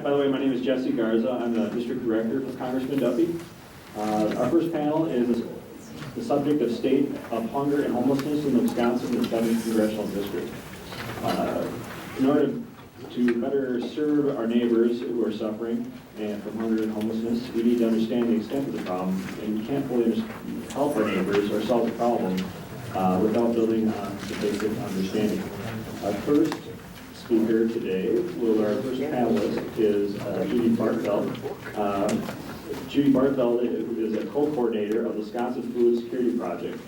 By the way, my name is Jesse Garza. I'm the District Director for Congressman Duffy. Our first panel is the subject of state of hunger and homelessness in the Wisconsin and 7th Congressional District. In order to better serve our neighbors who are suffering and from hunger and homelessness, we need to understand the extent of the problem, and we can't fully help our neighbors or solve the problem without building on the basic understanding. Our first speaker today, our first panelist, is Judi Bartfeld. Judi Bartfeld is a co-coordinator of the Wisconsin Food Security Project.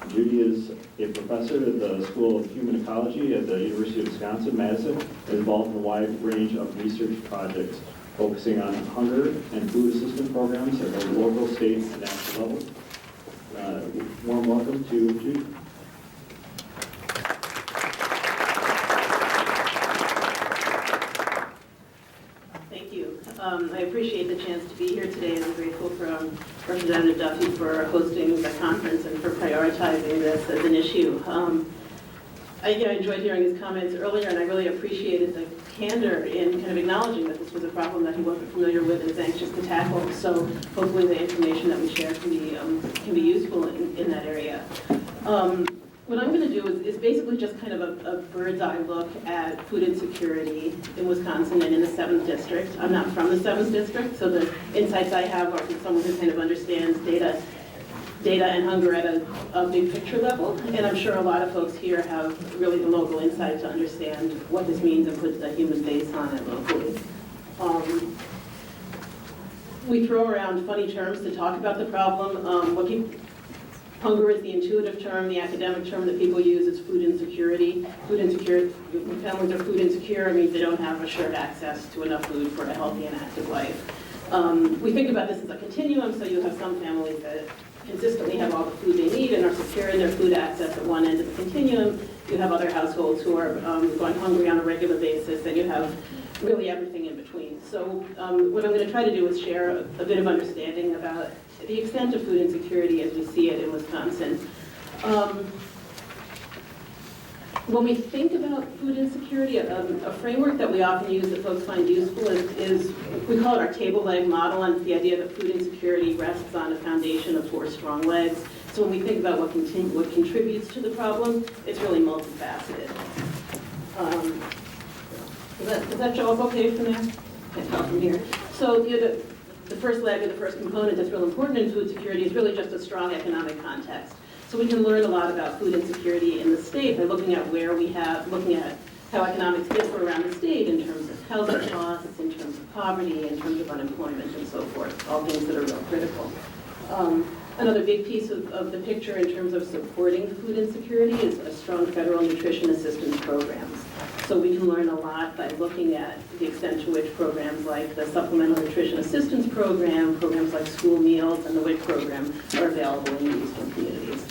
Judi is a professor at the School of Human Ecology at the University of Wisconsin-Madison, and involved in a wide range of research projects focusing on hunger and food assistance programs at the local, state, and national level. Warm welcome to Judi. I appreciate the chance to be here today, and I'm grateful for Representative Duffy for hosting the conference and for prioritizing this as an issue. I enjoyed hearing his comments earlier, and I really appreciated the candor in kind of acknowledging that this was a problem that he wasn't familiar with and is anxious to tackle. So hopefully the information that we share can be useful in that area. What I'm going to do is basically just kind of a bird's eye look at food insecurity in Wisconsin and in the 7th District. I'm not from the 7th District, so the insights I have are from someone who kind of understands data and hunger at a big picture level. And I'm sure a lot of folks here have really the local insight to understand what this means and put the human face on it locally. We throw around funny terms to talk about the problem. Hunger is the intuitive term. The academic term that people use is food insecurity. When families are food insecure, it means they don't have assured access to enough food for a healthy and active life. We think about this as a continuum, so you have some families that consistently have all the food they need and are secure in their food access at one end of the continuum. You have other households who are going hungry on a regular basis, and you have really everything in between. So what I'm going to try to do is share a bit of understanding about the extent of food insecurity as we see it in Wisconsin. When we think about food insecurity, a framework that we often use that folks find useful is we call it our table leg model, and it's the idea that food insecurity rests on a foundation of 4 strong legs. So when we think about what contributes to the problem, it's really multifaceted. Does that show up okay from there? Can't tell from here. So the first leg, or the first component that's real important in food security, is really just a strong economic context. So we can learn a lot about food insecurity in the state by looking at looking at how economics differ around the state in terms of housing costs, in terms of poverty, in terms of unemployment, and so forth, all things that are real critical. Another big piece of the picture in terms of supporting food insecurity is a strong federal nutrition assistance programs. So we can learn a lot by looking at the extent to which programs like the Supplemental Nutrition Assistance Program, programs like school meals, and the WIC program are available in the eastern communities.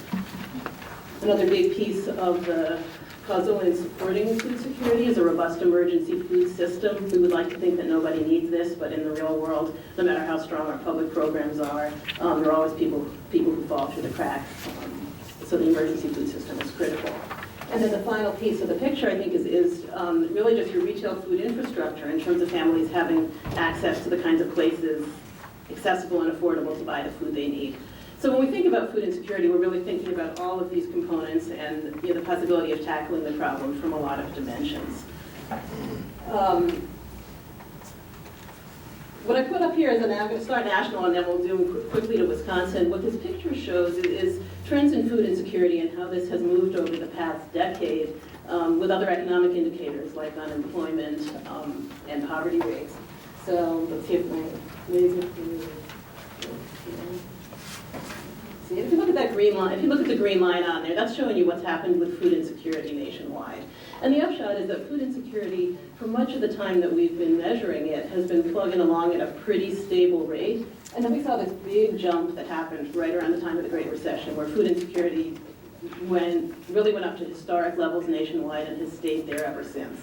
Another big piece of the puzzle in supporting food security is a robust emergency food system. We would like to think that nobody needs this, but in the real world, no matter how strong our public programs are, there are always people who fall through the cracks. So the emergency food system is critical. And then the final piece of the picture, I think, is really just your retail food infrastructure in terms of families having access to the kinds of places accessible and affordable to buy the food they need. So when we think about food insecurity, we're really thinking about all of these components and the possibility of tackling the problem from a lot of dimensions. What I put up here is, I'm going to start national and then we'll zoom quickly to Wisconsin. What this picture shows is trends in food insecurity and how this has moved over the past decade with other economic indicators like unemployment and poverty rates. So let's see if my laser can see. If you look at that green line, if you look at the green line on there, that's showing you what's happened with food insecurity nationwide. And the upshot is that food insecurity, for much of the time that we've been measuring it, has been plugging along at a pretty stable rate. And then we saw this big jump that happened right around the time of the Great Recession, where food insecurity really went up to historic levels nationwide and has stayed there ever since.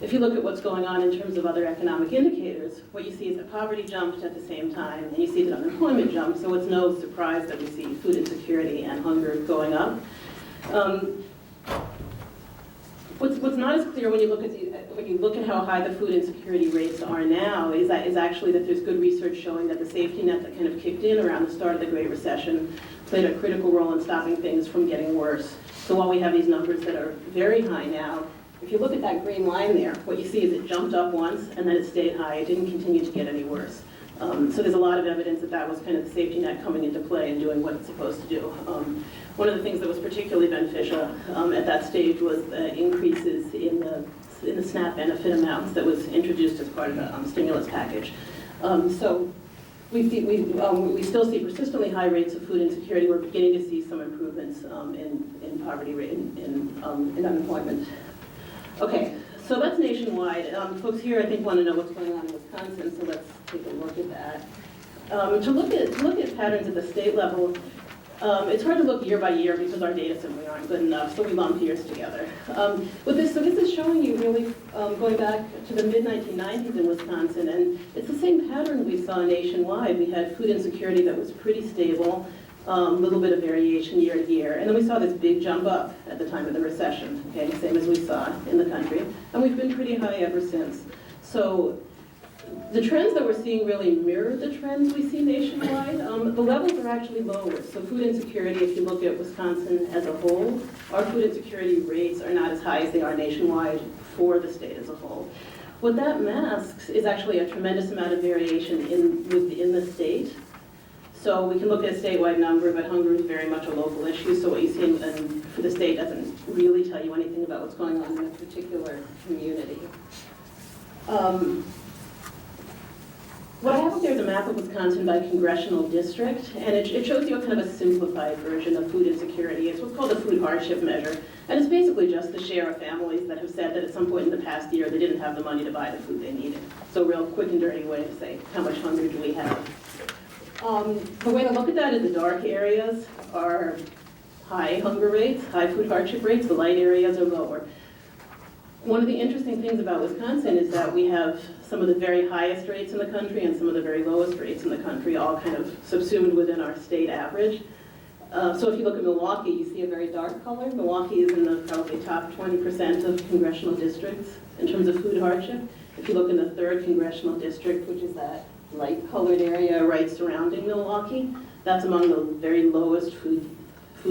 If you look at what's going on in terms of other economic indicators, what you see is that poverty jumped at the same time, and you see that unemployment jumped, so it's no surprise that we see food insecurity and hunger going up. What's not as clear when you look at how high the food insecurity rates are now is actually that there's good research showing that the safety net that kind of kicked in around the start of the Great Recession played a critical role in stopping things from getting worse. So while we have these numbers that are very high now, if you look at that green line there, what you see is it jumped up once and then it stayed high. It didn't continue to get any worse. So there's a lot of evidence that that was kind of the safety net coming into play and doing what it's supposed to do. One of the things that was particularly beneficial at that stage was increases in the SNAP benefit amounts that was introduced as part of the stimulus package. So we still see persistently high rates of food insecurity. We're beginning to see some improvements in poverty rate, in unemployment. Okay, so that's nationwide. Folks here, I think, want to know what's going on in Wisconsin, so let's take a look at that. To look at patterns at the state level, it's hard to look year by year because our data simply aren't good enough, so we lump years together. This is showing you really going back to the mid-1990s in Wisconsin, and it's the same pattern we saw nationwide. We had food insecurity that was pretty stable, a little bit of variation year to year, and then we saw this big jump up at the time of the recession, okay, same as we saw in the country, and we've been pretty high ever since. So the trends that we're seeing really mirror the trends we see nationwide. The levels are actually lower. So food insecurity, if you look at Wisconsin as a whole, our food insecurity rates are not as high as they are nationwide for the state as a whole. What that masks is actually a tremendous amount of variation within the state. So we can look at a statewide number, but hunger is very much a local issue. So what you see for the state doesn't really tell you anything about what's going on in a particular community. What I have up there is a map of Wisconsin by congressional district, and it shows you a kind of a simplified version of food insecurity. It's what's called a food hardship measure, and it's basically just the share of families that have said that at some point in the past year they didn't have the money to buy the food they needed. So a real quick and dirty way to say how much hunger do we have. The way to look at that is the dark areas are high hunger rates, high food hardship rates, the light areas are lower. One of the interesting things about Wisconsin is that we have some of the very highest rates in the country and some of the very lowest rates in the country, all kind of subsumed within our state average. So if you look at Milwaukee, you see a very dark color. Milwaukee is in the probably top 20% of congressional districts in terms of food hardship. If you look in the 3rd Congressional District, which is that light colored area right surrounding Milwaukee, that's among the very lowest food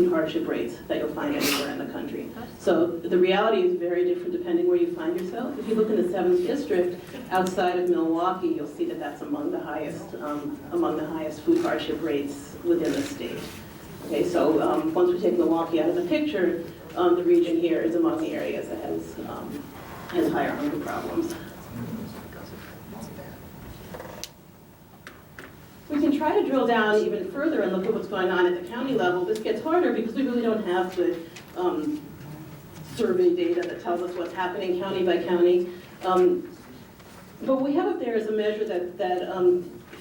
hardship rates that you'll find anywhere in the country. So the reality is very different depending where you find yourself. If you look in the 7th District, outside of Milwaukee, you'll see that that's among the highest food hardship rates within the state. Okay, so once we take Milwaukee out of the picture, the region here is among the areas that has higher hunger problems. We can try to drill down even further and look at what's going on at the county level. This gets harder because we really don't have good survey data that tells us what's happening county by county. But what we have up there is a measure that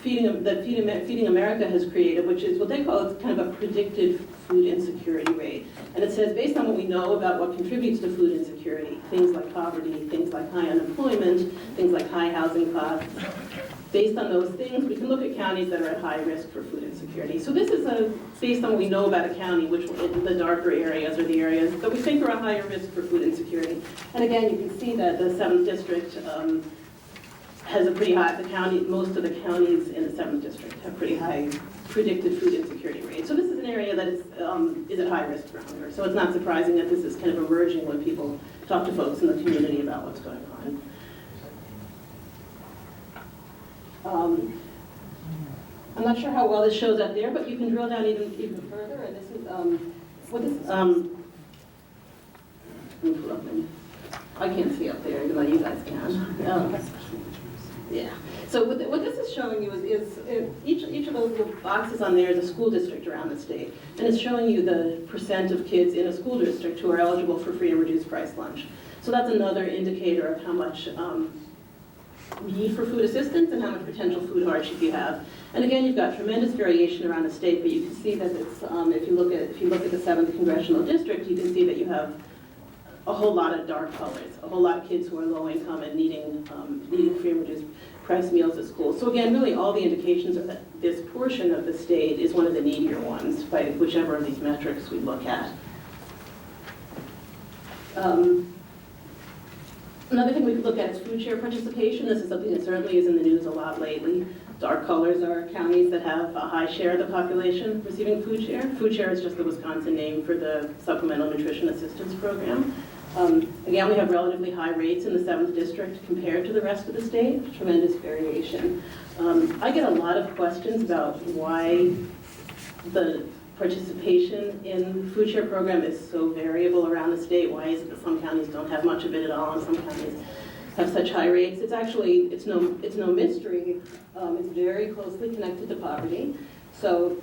Feeding America has created, which is what they call kind of a predicted food insecurity rate. And it says, based on what we know about what contributes to food insecurity, things like poverty, things like high unemployment, things like high housing costs, based on those things, we can look at counties that are at high risk for food insecurity. So this is based on what we know about a county, which the darker areas are the areas that we think are a higher risk for food insecurity. And again, you can see that the 7th District has a pretty high, most of the counties in the 7th District have pretty high predicted food insecurity rates. So this is an area that is at high risk for hunger. So it's not surprising that this is kind of emerging when people talk to folks in the community about what's going on. I'm not sure how well this shows up there, but you can drill down even further. And this is I can't see up there, even though you guys can. Yeah. So what this is showing you is each of those little boxes on there is a school district around the state, and it's showing you the percent of kids in a school district who are eligible for free and reduced price lunch. So that's another indicator of how much need for food assistance and how much potential food hardship you have. And again, you've got tremendous variation around the state, but you can see that it's, if you look at the 7th Congressional District, you can see that you have a whole lot of dark colors, a whole lot of kids who are low income and needing free and reduced price meals at school. So again, really all the indications are that this portion of the state is one of the needier ones by whichever of these metrics we look at. Another thing we could look at is food share participation. This is something that certainly is in the news a lot lately. Dark colors are counties that have a high share of the population receiving food share. Food share is just the Wisconsin name for the Supplemental Nutrition Assistance Program. Again, we have relatively high rates in the 7th District compared to the rest of the state, tremendous variation. I get a lot of questions about why the participation in the food share program is so variable around the state. Why is it that some counties don't have much of it at all and some counties have such high rates? It's actually, it's no mystery. It's very closely connected to poverty. So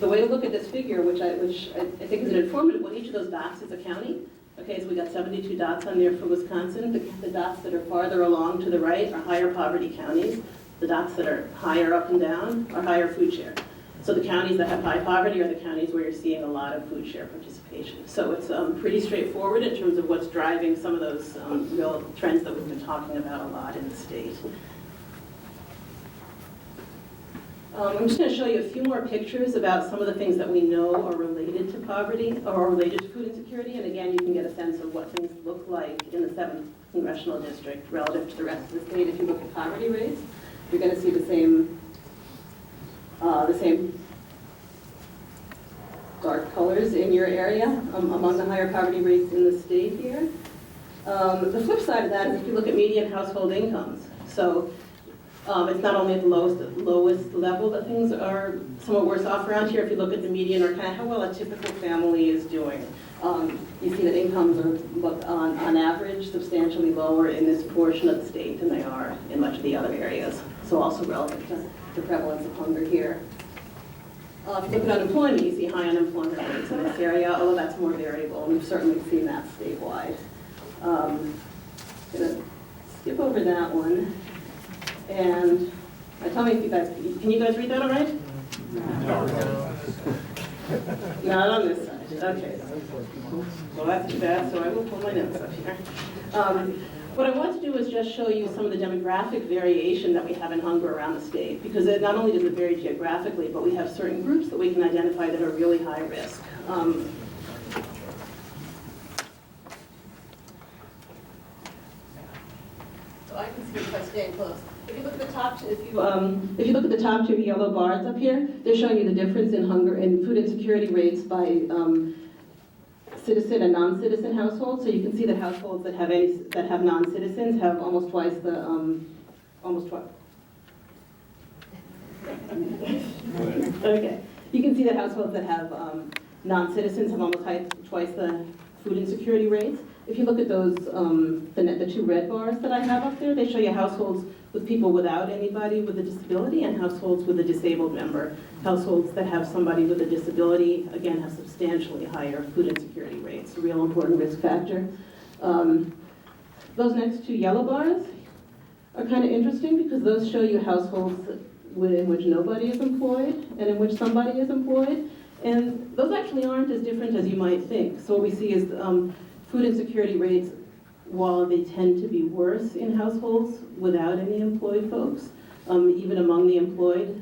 the way to look at this figure, which I think is an informative one, each of those dots is a county. Okay, so we got 72 dots on there for Wisconsin. The dots that are farther along to the right are higher poverty counties. The dots that are higher up and down are higher food share. So the counties that have high poverty are the counties where you're seeing a lot of food share participation. So it's pretty straightforward in terms of what's driving some of those real trends that we've been talking about a lot in the state. I'm just going to show you a few more pictures about some of the things that we know are related to poverty or related to food insecurity. And again, you can get a sense of what things look like in the 7th Congressional District relative to the rest of the state. If you look at poverty rates, you're going to see the same dark colors in your area among the higher poverty rates in the state here. The flip side of that is if you look at median household incomes. So it's not only at the lowest level that things are somewhat worse off around here. If you look at the median or kind of how well a typical family is doing, you see that incomes are, on average, substantially lower in this portion of the state than they are in much of the other areas. So also relevant to the prevalence of hunger here. If you look at unemployment, you see high unemployment rates in this area, although that's more variable, and we've certainly seen that statewide. I'm going to skip over that one. And tell me if you guys, can you guys read that all right? No. Not on this side. Okay. Well, that's too bad, so I will pull my notes up here. What I want to do is just show you some of the demographic variation that we have in hunger around the state, because not only does it vary geographically, but we have certain groups that we can identify that are really high risk. So I can see if I stay close. If you look at the top, if you look at the top two yellow bars up here, they're showing you the difference in hunger and food insecurity rates by citizen and non-citizen households. So you can see that households that have non-citizens have almost twice the Okay. You can see that households that have non-citizens have almost twice the food insecurity rates. If you look at those, the two red bars that I have up there, they show you households with people without anybody with a disability and households with a disabled member. Households that have somebody with a disability, again, have substantially higher food insecurity rates, a real important risk factor. Those next two yellow bars are kind of interesting because those show you households in which nobody is employed and in which somebody is employed. And those actually aren't as different as you might think. So what we see is food insecurity rates, while they tend to be worse in households without any employed folks, even among the employed,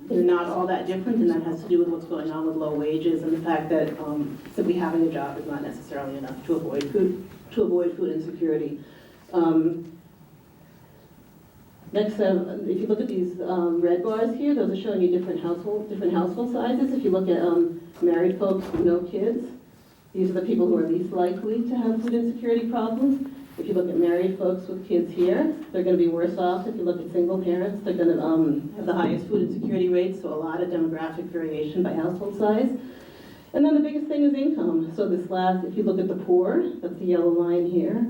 they're not all that different, and that has to do with what's going on with low wages and the fact that simply having a job is not necessarily enough to avoid food insecurity. Next, if you look at these red bars here, those are showing you different household sizes. If you look at married folks with no kids, these are the people who are least likely to have food insecurity problems. If you look at married folks with kids here, they're going to be worse off. If you look at single parents, they're going to have the highest food insecurity rates, so a lot of demographic variation by household size. And then the biggest thing is income. So this last, if you look at the poor, that's the yellow line here,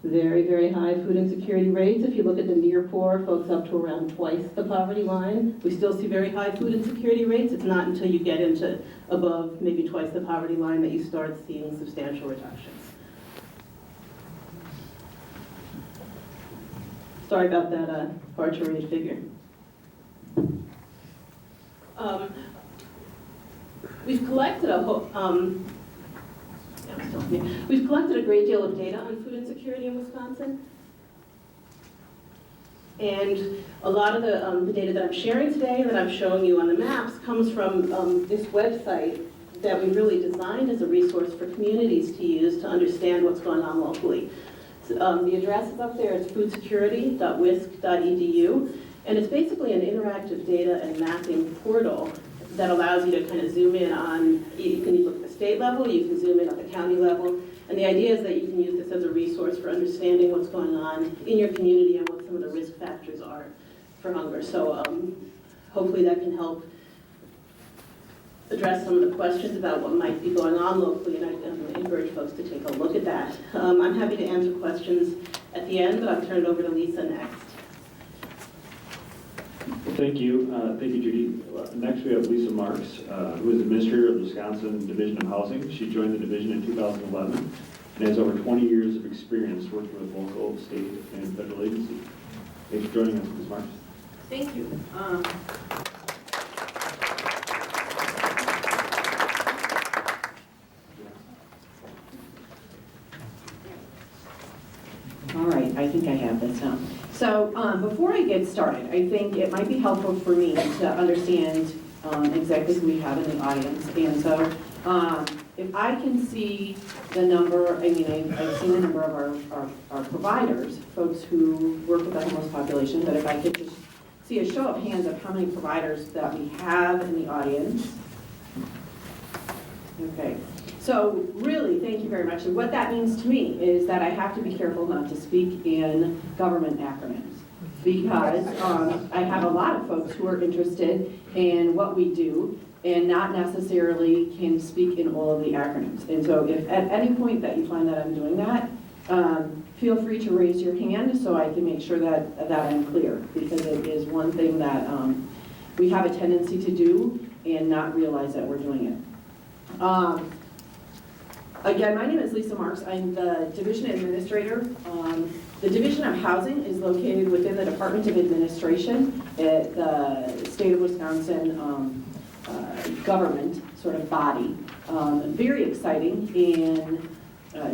very, very high food insecurity rates. If you look at the near poor, folks up to around twice the poverty line, we still see very high food insecurity rates. It's not until you get into above maybe twice the poverty line that you start seeing substantial reductions. Sorry about that hard to read figure. We've collected We've collected a great deal of data on food insecurity in Wisconsin. And a lot of the data that I'm sharing today and that I'm showing you on the maps comes from this website that we really designed as a resource for communities to use to understand what's going on locally. So, the address is up there. It's foodsecurity.wisc.edu, and it's basically an interactive data and mapping portal that allows you to kind of zoom in on, you can look at the state level, you can zoom in at the county level, and the idea is that you can use this as a resource for understanding what's going on in your community and what some of the risk factors are for hunger. So hopefully that can help address some of the questions about what might be going on locally, and I encourage folks to take a look at that. I'm happy to answer questions at the end, but I'll turn it over to Lisa next. Thank you. Thank you, Judy. Next, we have Lisa Marks, who is Administrator of the Wisconsin Division of Housing. She joined the division in 2011 and has over 20 years of experience working with local, state, and federal agencies. Thanks for joining us, Ms. Marks. Thank you. All right, I think I have this now. So before I get started, I think it might be helpful for me to understand exactly who we have in the audience. And so if I can see the number, I've seen the number of our providers, folks who work with the homeless population, but if I could just see a show of hands of how many providers that we have in the audience. Okay. So really, thank you very much. And what that means to me is that I have to be careful not to speak in government acronyms, because I have a lot of folks who are interested in what we do and not necessarily can speak in all of the acronyms. And so if at any point that you find that I'm doing that, feel free to raise your hand so I can make sure that I'm clear, because it is one thing that we have a tendency to do and not realize that we're doing it. Again, my name is Lisa Marks. I'm the Division Administrator. The Division of Housing is located within the Department of Administration at the state of Wisconsin government sort of body. Very exciting. In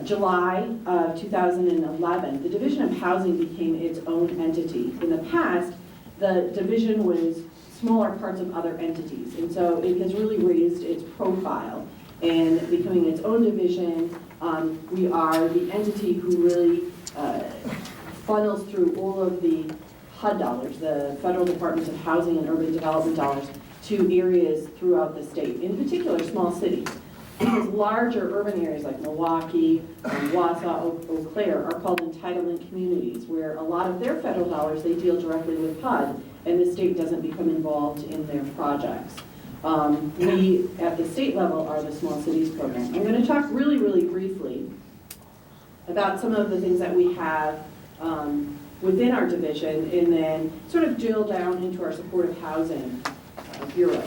July of 2011, the Division of Housing became its own entity. In the past, the division was smaller parts of other entities, and so it has really raised its profile and becoming its own division. We are the entity who really funnels through all of the HUD dollars, the Federal Department of Housing and Urban Development dollars, to areas throughout the state, in particular small cities. Because larger urban areas like Milwaukee, Wausau, Eau Claire are called entitlement communities, where a lot of their federal dollars, they deal directly with HUD, and the state doesn't become involved in their projects. We, at the state level, are the Small Cities Program. I'm going to talk really, really briefly about some of the things that we have within our division, and then sort of drill down into our supportive housing bureau.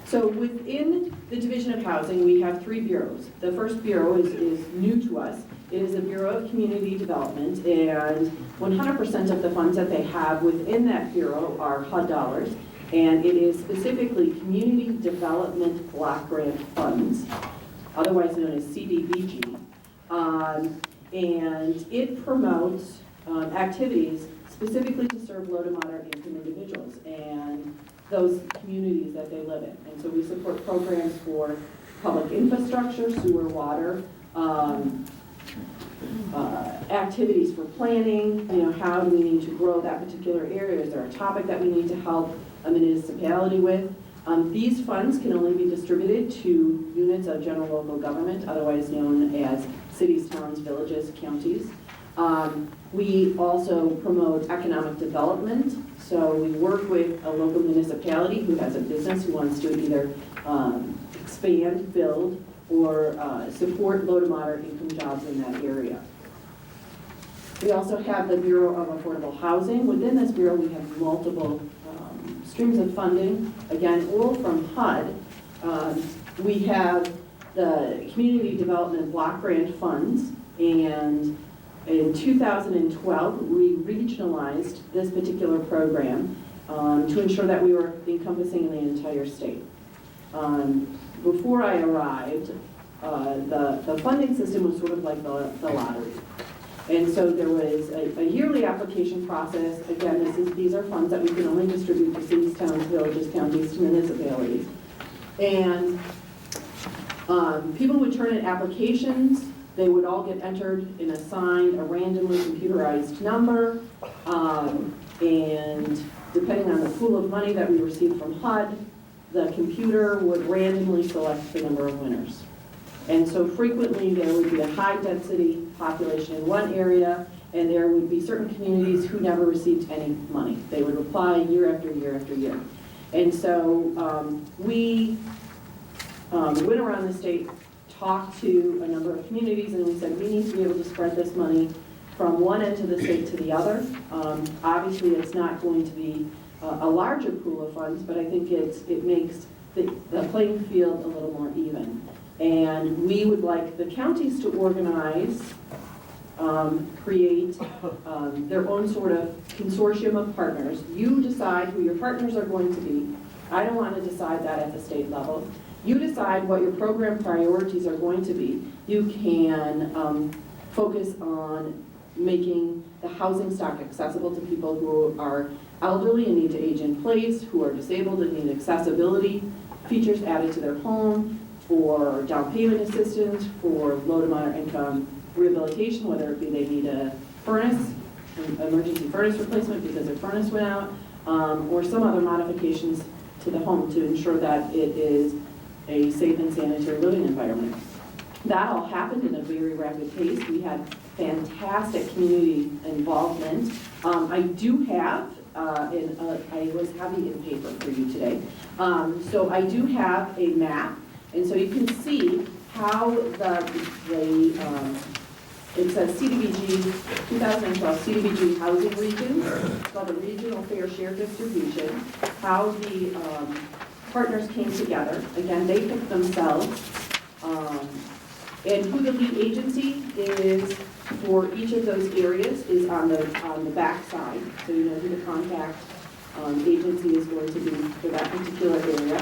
So within the Division of Housing, we have 3 bureaus. The first bureau is new to us. It is a Bureau of Community Development, and 100% of the funds that they have within that bureau are HUD dollars. And it is specifically Community Development Block Grant Funds, otherwise known as CDBG. And it promotes activities specifically to serve low to moderate income individuals and those communities that they live in. And so we support programs for public infrastructure, sewer, water, activities for planning, how do we need to grow that particular area? Is there a topic that we need to help a municipality with? These funds can only be distributed to units of general local government, otherwise known as cities, towns, villages, counties. We also promote economic development. So we work with a local municipality who has a business who wants to either expand, build, or support low to moderate income jobs in that area. We also have the Bureau of Affordable Housing. Within this bureau, we have multiple streams of funding, again, all from HUD. We have the Community Development Block Grant Funds, and in 2012, we regionalized this particular program to ensure that we were encompassing the entire state. Before I arrived, the funding system was sort of like the lottery. And so there was a yearly application process. Again, these are funds that we can only distribute to cities, towns, villages, counties, to municipalities. And People would turn in applications. They would all get entered and assigned a randomly computerized number. And depending on the pool of money that we received from HUD, the computer would randomly select the number of winners. And so frequently there would be a high density population in one area, and there would be certain communities who never received any money. They would apply year after year after year. And so we went around the state, talked to a number of communities, and we said we need to be able to spread this money from one end of the state to the other. Obviously, it's not going to be a larger pool of funds, but I think it makes the playing field a little more even. And we would like the counties to organize, create their own sort of consortium of partners. You decide who your partners are going to be. I don't want to decide that at the state level. You decide what your program priorities are going to be. You can focus on making the housing stock accessible to people who are elderly and need to age in place, who are disabled and need accessibility features added to their home, for down payment assistance, for low to moderate income rehabilitation, whether it be they need a furnace, an emergency furnace replacement because their furnace went out, or some other modifications to the home to ensure that it is a safe and sanitary living environment. That all happened in a very rapid pace. We had fantastic community involvement. I do have, I was heavy in paper for you today, so I do have a map, and so you can see how it says CDBG, 2012 CDBG housing regions. It's called the regional fair share distribution, how the partners came together. Again, they picked themselves. And who the lead agency is for each of those areas is on the back side. So you know who the contact agency is going to be for that particular area.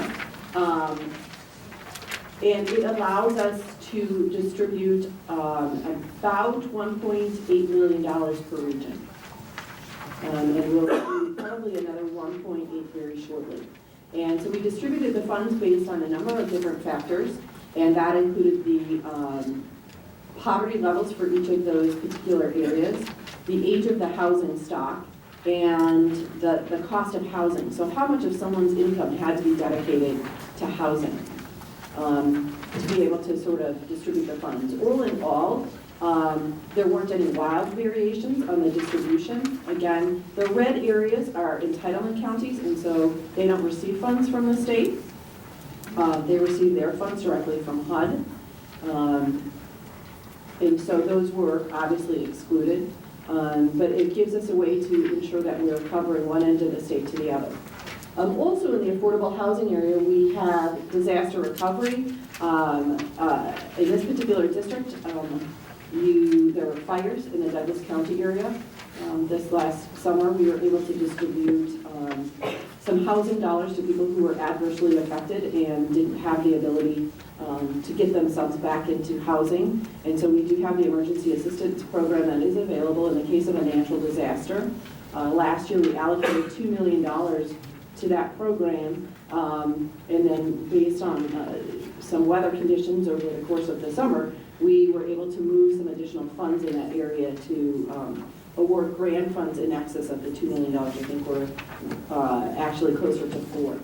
And it allows us to distribute about $1.8 million per region. And we'll do probably another 1.8 very shortly. And so we distributed the funds based on a number of different factors, and that included the poverty levels for each of those particular areas, the age of the housing stock, and the cost of housing. So how much of someone's income had to be dedicated to housing to be able to sort of distribute the funds. All in all, there weren't any wild variations on the distribution. Again, the red areas are entitlement counties, and so they don't receive funds from the state. They receive their funds directly from HUD. And so those were obviously excluded. But it gives us a way to ensure that we're covering one end of the state to the other. Also in the affordable housing area, we have disaster recovery. In this particular district, there were fires in the Douglas County area. This last summer, we were able to distribute some housing dollars to people who were adversely affected and didn't have the ability to get themselves back into housing. And so we do have the emergency assistance program that is available in the case of a natural disaster. Last year, we allocated $2 million to that program, and then based on some weather conditions over the course of the summer, we were able to move some additional funds in that area to award grant funds in excess of the $2 million. I think we're actually closer to $4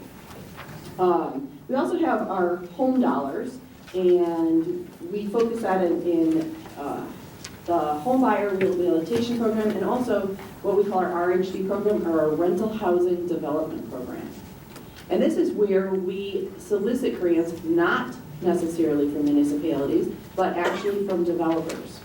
million. We also have our home dollars, and we focus that in the home buyer rehabilitation program, and also what we call our RHD program, or our rental housing development program. And this is where we solicit grants not necessarily from municipalities, but actually from developers.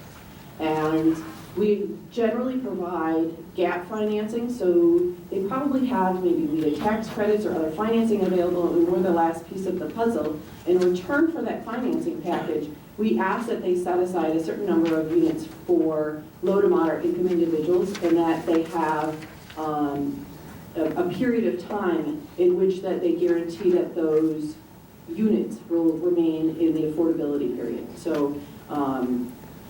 And we generally provide gap financing, so they probably have maybe VITA tax credits or other financing available, and we're the last piece of the puzzle. In return for that financing package, we ask that they set aside a certain number of units for low to moderate income individuals, and that they have a period of time in which that they guarantee that those units will remain in the affordability period. So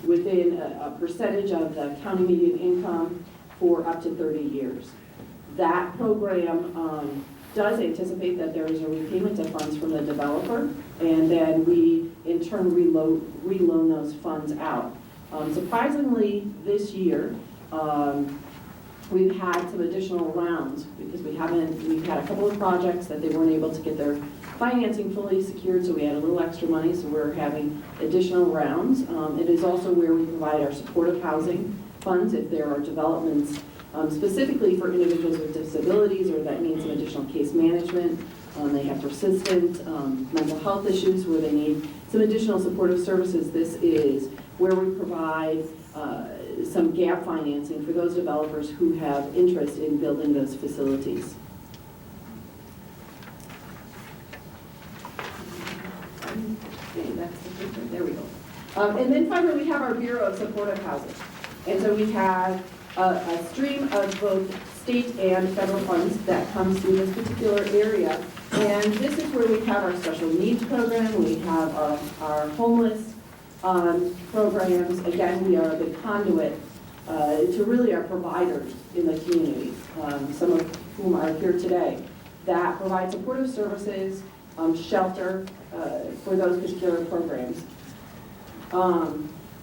within a percentage of the county median income for up to 30 years. That program does anticipate that there is a repayment of funds from the developer, and then we in turn reloan those funds out. Surprisingly, this year, we've had some additional rounds because we've had a couple of projects that they weren't able to get their financing fully secured, so we had a little extra money, so we're having additional rounds. It is also where we provide our supportive housing funds if there are developments specifically for individuals with disabilities or that need some additional case management. They have persistent mental health issues where they need some additional supportive services. This is where we provide some gap financing for those developers who have interest in building those facilities. Okay, that's the picture. There we go. And then finally, we have our Bureau of Supportive Housing. And so we have a stream of both state and federal funds that comes through this particular area. And this is where we have our special needs program. We have our homeless programs. Again, we are the conduit to really our providers in the community, some of whom are here today, that provide supportive services, shelter for those particular programs.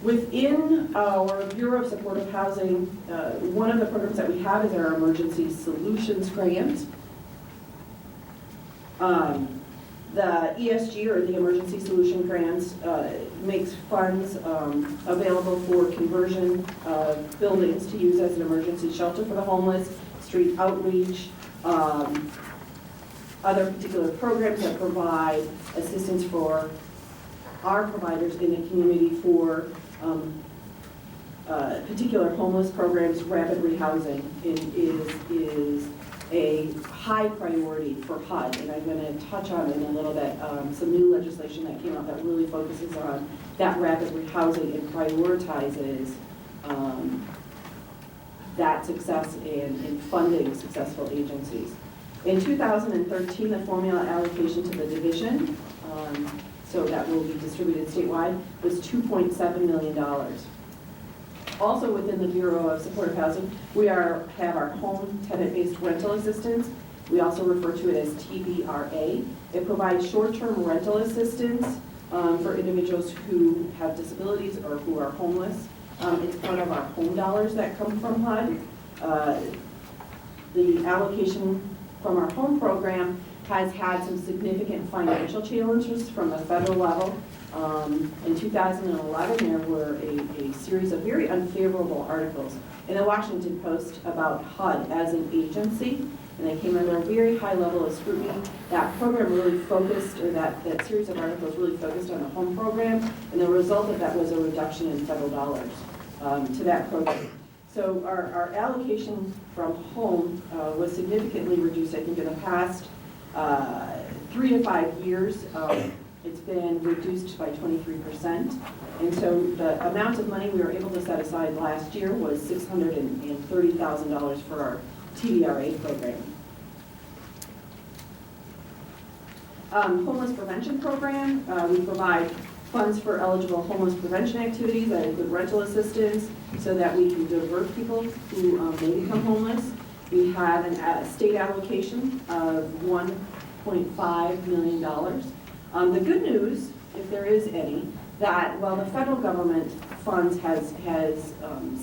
Within our Bureau of Supportive Housing, one of the programs that we have is our Emergency Solutions Grant. The ESG, or the Emergency Solution Grants, makes funds available for conversion of buildings to use as an emergency shelter for the homeless, street outreach, other particular programs that provide assistance for our providers in the community for particular homeless programs. Rapid rehousing is a high priority for HUD, and I'm going to touch on it in a little bit. Some new legislation that came out that really focuses on that rapid rehousing and prioritizes that success in funding successful agencies. In 2013, the formula allocation to the division, so that will be distributed statewide, was $2.7 million. Also within the Bureau of Supportive Housing, we have our home tenant-based rental assistance. We also refer to it as TBRA. It provides short-term rental assistance for individuals who have disabilities or who are homeless. It's part of our home dollars that come from HUD. The allocation from our home program has had some significant financial challenges from the federal level. In 2011, there were a series of very unfavorable articles in the Washington Post about HUD as an agency, and they came under a very high level of scrutiny. That program really focused, or that series of articles really focused on the home program, and the result of that was a reduction in federal dollars to that program. So our allocation from home was significantly reduced. I think in the past 3 to 5 years, it's been reduced by 23%. And so the amount of money we were able to set aside last year was $630,000 for our TBRA program. Homeless prevention program, we provide funds for eligible homeless prevention activities that include rental assistance so that we can divert people who may become homeless. We have a state allocation of $1.5 million. The good news, if there is any, that while the federal government funds has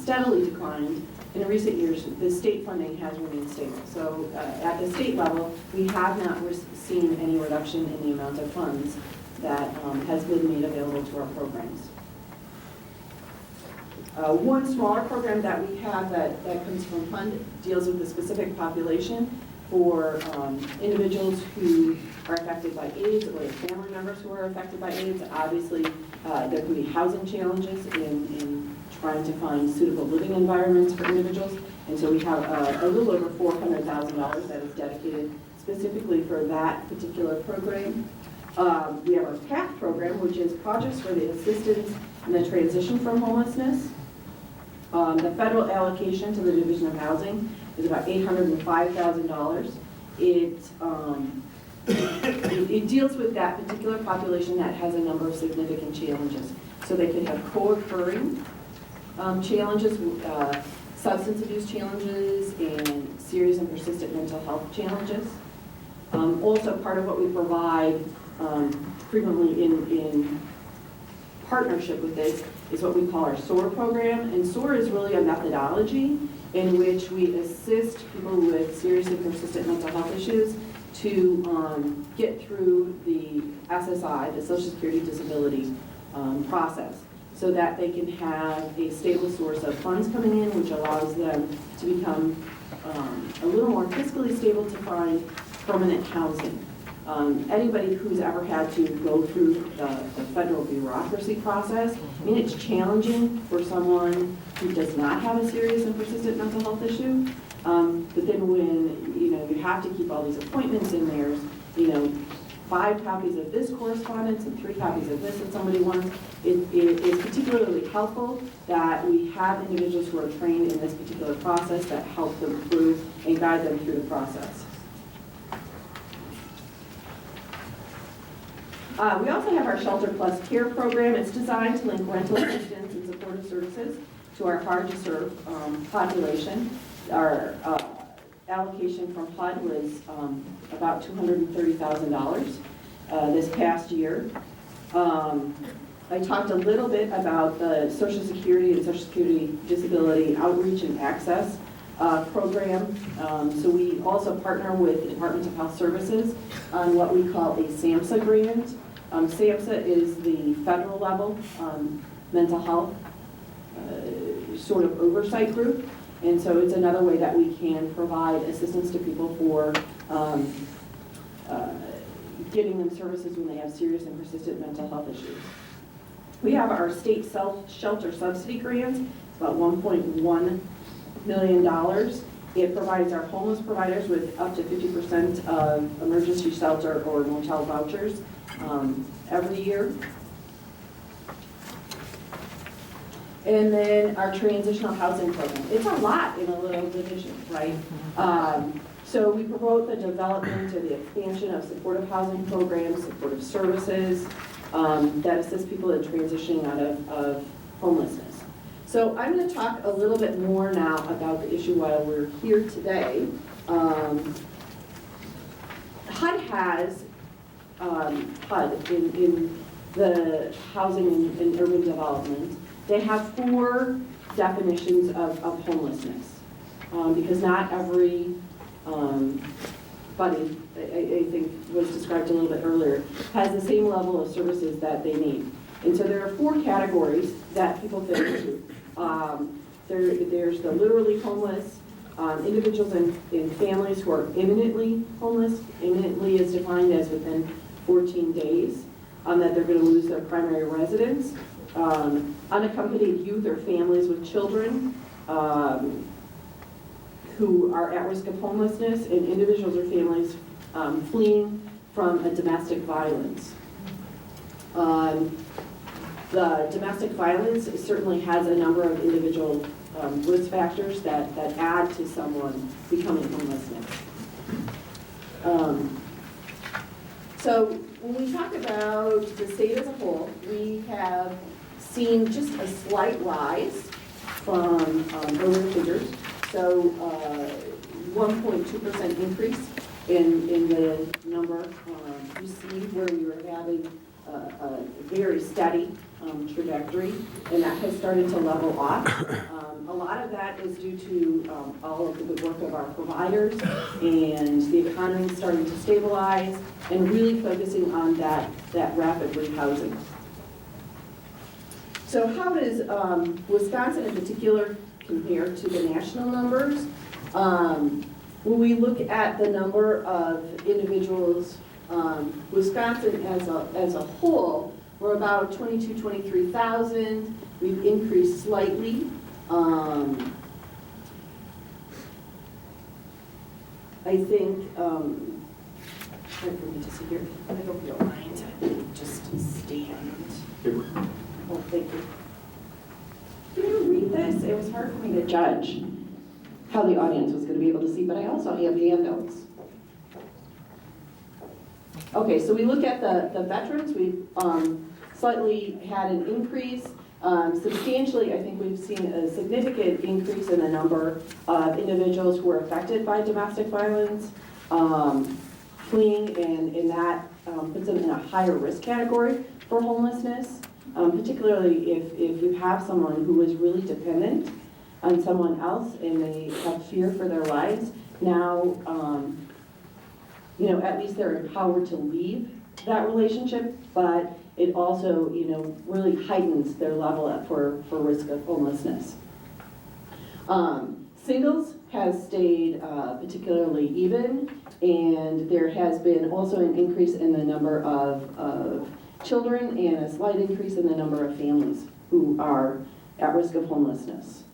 steadily declined, in recent years, the state funding has remained stable. So at the state level, we have not seen any reduction in the amount of funds that has been made available to our programs. One smaller program that we have that comes from HUD deals with a specific population for individuals who are affected by AIDS or family members who are affected by AIDS. Obviously, there can be housing challenges in trying to find suitable living environments for individuals. And so we have a little over $400,000 that is dedicated specifically for that particular program. We have our PATH program, which is Projects for the Assistance in the Transition from Homelessness. The federal allocation to the Division of Housing is about $805,000. It deals with that particular population that has a number of significant challenges. So they could have co-occurring challenges, substance abuse challenges, and serious and persistent mental health challenges. Also, part of what we provide frequently in partnership with this is what we call our SOAR program. And SOAR is really a methodology in which we assist people with serious and persistent mental health issues to get through the SSI, the Social Security Disability process, so that they can have a stable source of funds coming in, which allows them to become a little more fiscally stable to find permanent housing. Anybody who's ever had to go through the federal bureaucracy process, I mean, it's challenging for someone who does not have a serious and persistent mental health issue. But then when, you have to keep all these appointments and there's, 5 copies of this correspondence and 3 copies of this that somebody wants, it is particularly helpful that we have individuals who are trained in this particular process that help them through and guide them through the process. We also have our Shelter Plus Care program. It's designed to link rental assistance and supportive services to our hard-to-serve population. Our allocation from HUD was about $230,000 this past year. I talked a little bit about the Social Security and Social Security Disability Outreach and Access program. So we also partner with the Department of Health Services on what we call a SAMHSA grant. SAMHSA is the federal level mental health sort of oversight group. And so it's another way that we can provide assistance to people for getting them services when they have serious and persistent mental health issues. We have our state shelter subsidy grant. It's about $1.1 million. It provides our homeless providers with up to 50% of emergency shelter or motel vouchers every year. And then our transitional housing program. It's a lot in a little division, right? So we promote the development or the expansion of supportive housing programs, supportive services that assist people in transitioning out of homelessness. So I'm going to talk a little bit more now about the issue while we're here today. HUD has, HUD in the housing and urban development, they have 4 definitions of homelessness because not every buddy, I think was described a little bit earlier, has the same level of services that they need. And so there are 4 categories that people fit into. There's the literally homeless, individuals in families who are imminently homeless. Imminently is defined as within 14 days that they're going to lose their primary residence. Unaccompanied youth or families with children who are at risk of homelessness, and individuals or families fleeing from a domestic violence. The domestic violence certainly has a number of individual risk factors that add to someone becoming homelessness. So when we talk about the state as a whole, we have seen just a slight rise from earlier figures. So 1.2% increase in the number you see where we were having a very steady trajectory, and that has started to level off. A lot of that is due to all of the good work of our providers and the economy starting to stabilize and really focusing on that rapid rehousing. So how does Wisconsin in particular compare to the national numbers? When we look at the number of individuals, Wisconsin as a whole, we're about 23,000. We've increased slightly. I think, trying for me to see here. I hope you don't mind. Just stand. Oh, thank you. Can you read this? It was hard for me to judge how the audience was going to be able to see, but I also have handouts. Okay, so we look at the veterans. We've slightly had an increase. Substantially, I think we've seen a significant increase in the number of individuals who are affected by domestic violence. fleeing, and that puts them in a higher risk category for homelessness, particularly if you have someone who is really dependent on someone else and they have fear for their lives. Now, at least they're empowered to leave that relationship, but it also, really heightens their level for risk of homelessness. Singles has stayed particularly even, and there has been also an increase in the number of children and a slight increase in the number of families who are at risk of homelessness.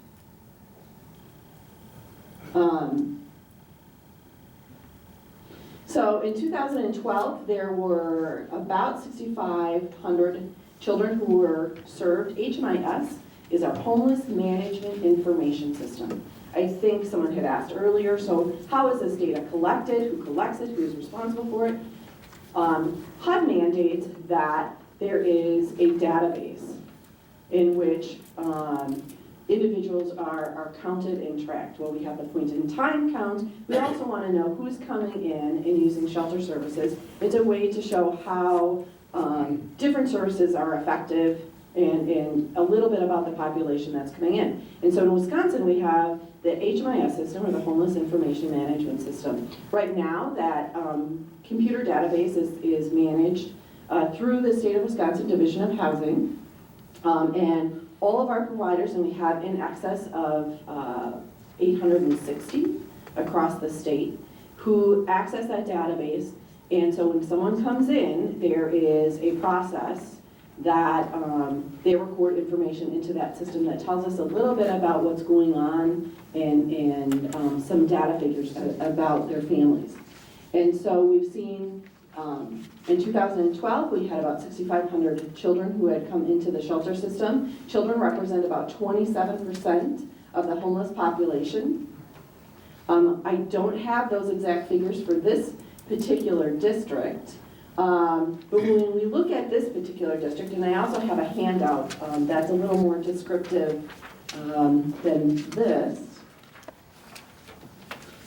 So in 2012, there were about 6,500 children who were served. HMIS is our Homeless Management Information System. I think someone had asked earlier, so how is this data collected? Who collects it? Who is responsible for it? HUD mandates that there is a database in which individuals are counted and tracked. Well, we have the point in time count. We also want to know who's coming in and using shelter services. It's a way to show how different services are effective and a little bit about the population that's coming in. And so in Wisconsin, we have the HMIS system, or the Homeless Information Management System. Right now, that computer database is managed through the State of Wisconsin Division of Housing. And all of our providers, and we have in excess of 860 across the state, who access that database. And so when someone comes in, there is a process that they record information into that system that tells us a little bit about what's going on and some data figures about their families. And so we've seen in 2012, we had about 6,500 children who had come into the shelter system. Children represent about 27% of the homeless population. I don't have those exact figures for this particular district, but when we look at this particular district, and I also have a handout that's a little more descriptive than this.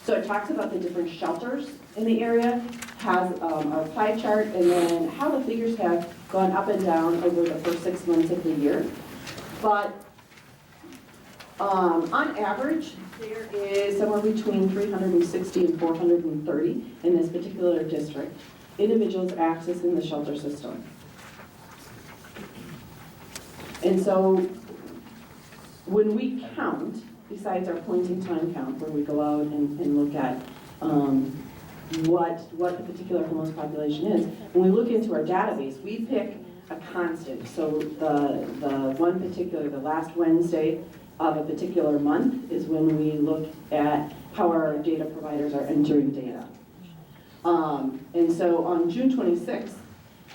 So it talks about the different shelters in the area, has a pie chart, and then how the figures have gone up and down over the first 6 months of the year. But on average, there is somewhere between 360 and 430 in this particular district, individuals accessing the shelter system. And so when we count, besides our point in time count, where we go out and look at what the particular homeless population is, when we look into our database, we pick a constant. So the last Wednesday of a particular month is when we look at how our data providers are entering data. And so on June 26th,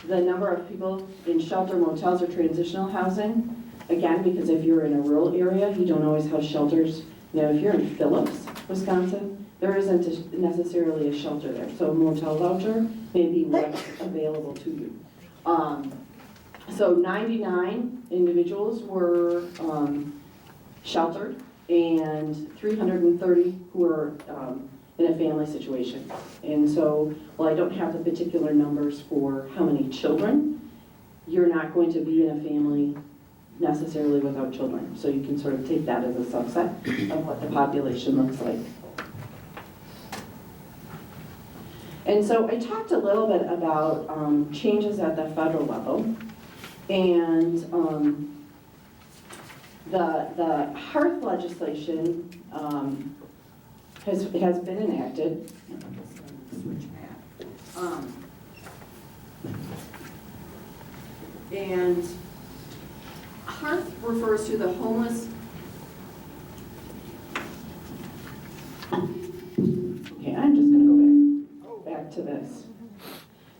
the number of people in shelter, motels, or transitional housing, again, because if you're in a rural area, you don't always have shelters. If you're in Phillips, Wisconsin, there isn't necessarily a shelter there. So a motel voucher may be what's available to you. So 99 individuals were sheltered, and 330 who were in a family situation. And so, while I don't have the particular numbers for how many children, you're not going to be in a family necessarily without children. So you can sort of take that as a subset of what the population looks like. And so I talked a little bit about changes at the federal level, and the HEARTH legislation has been enacted. And HEARTH refers to the homeless. Okay, I'm just going to go back to this.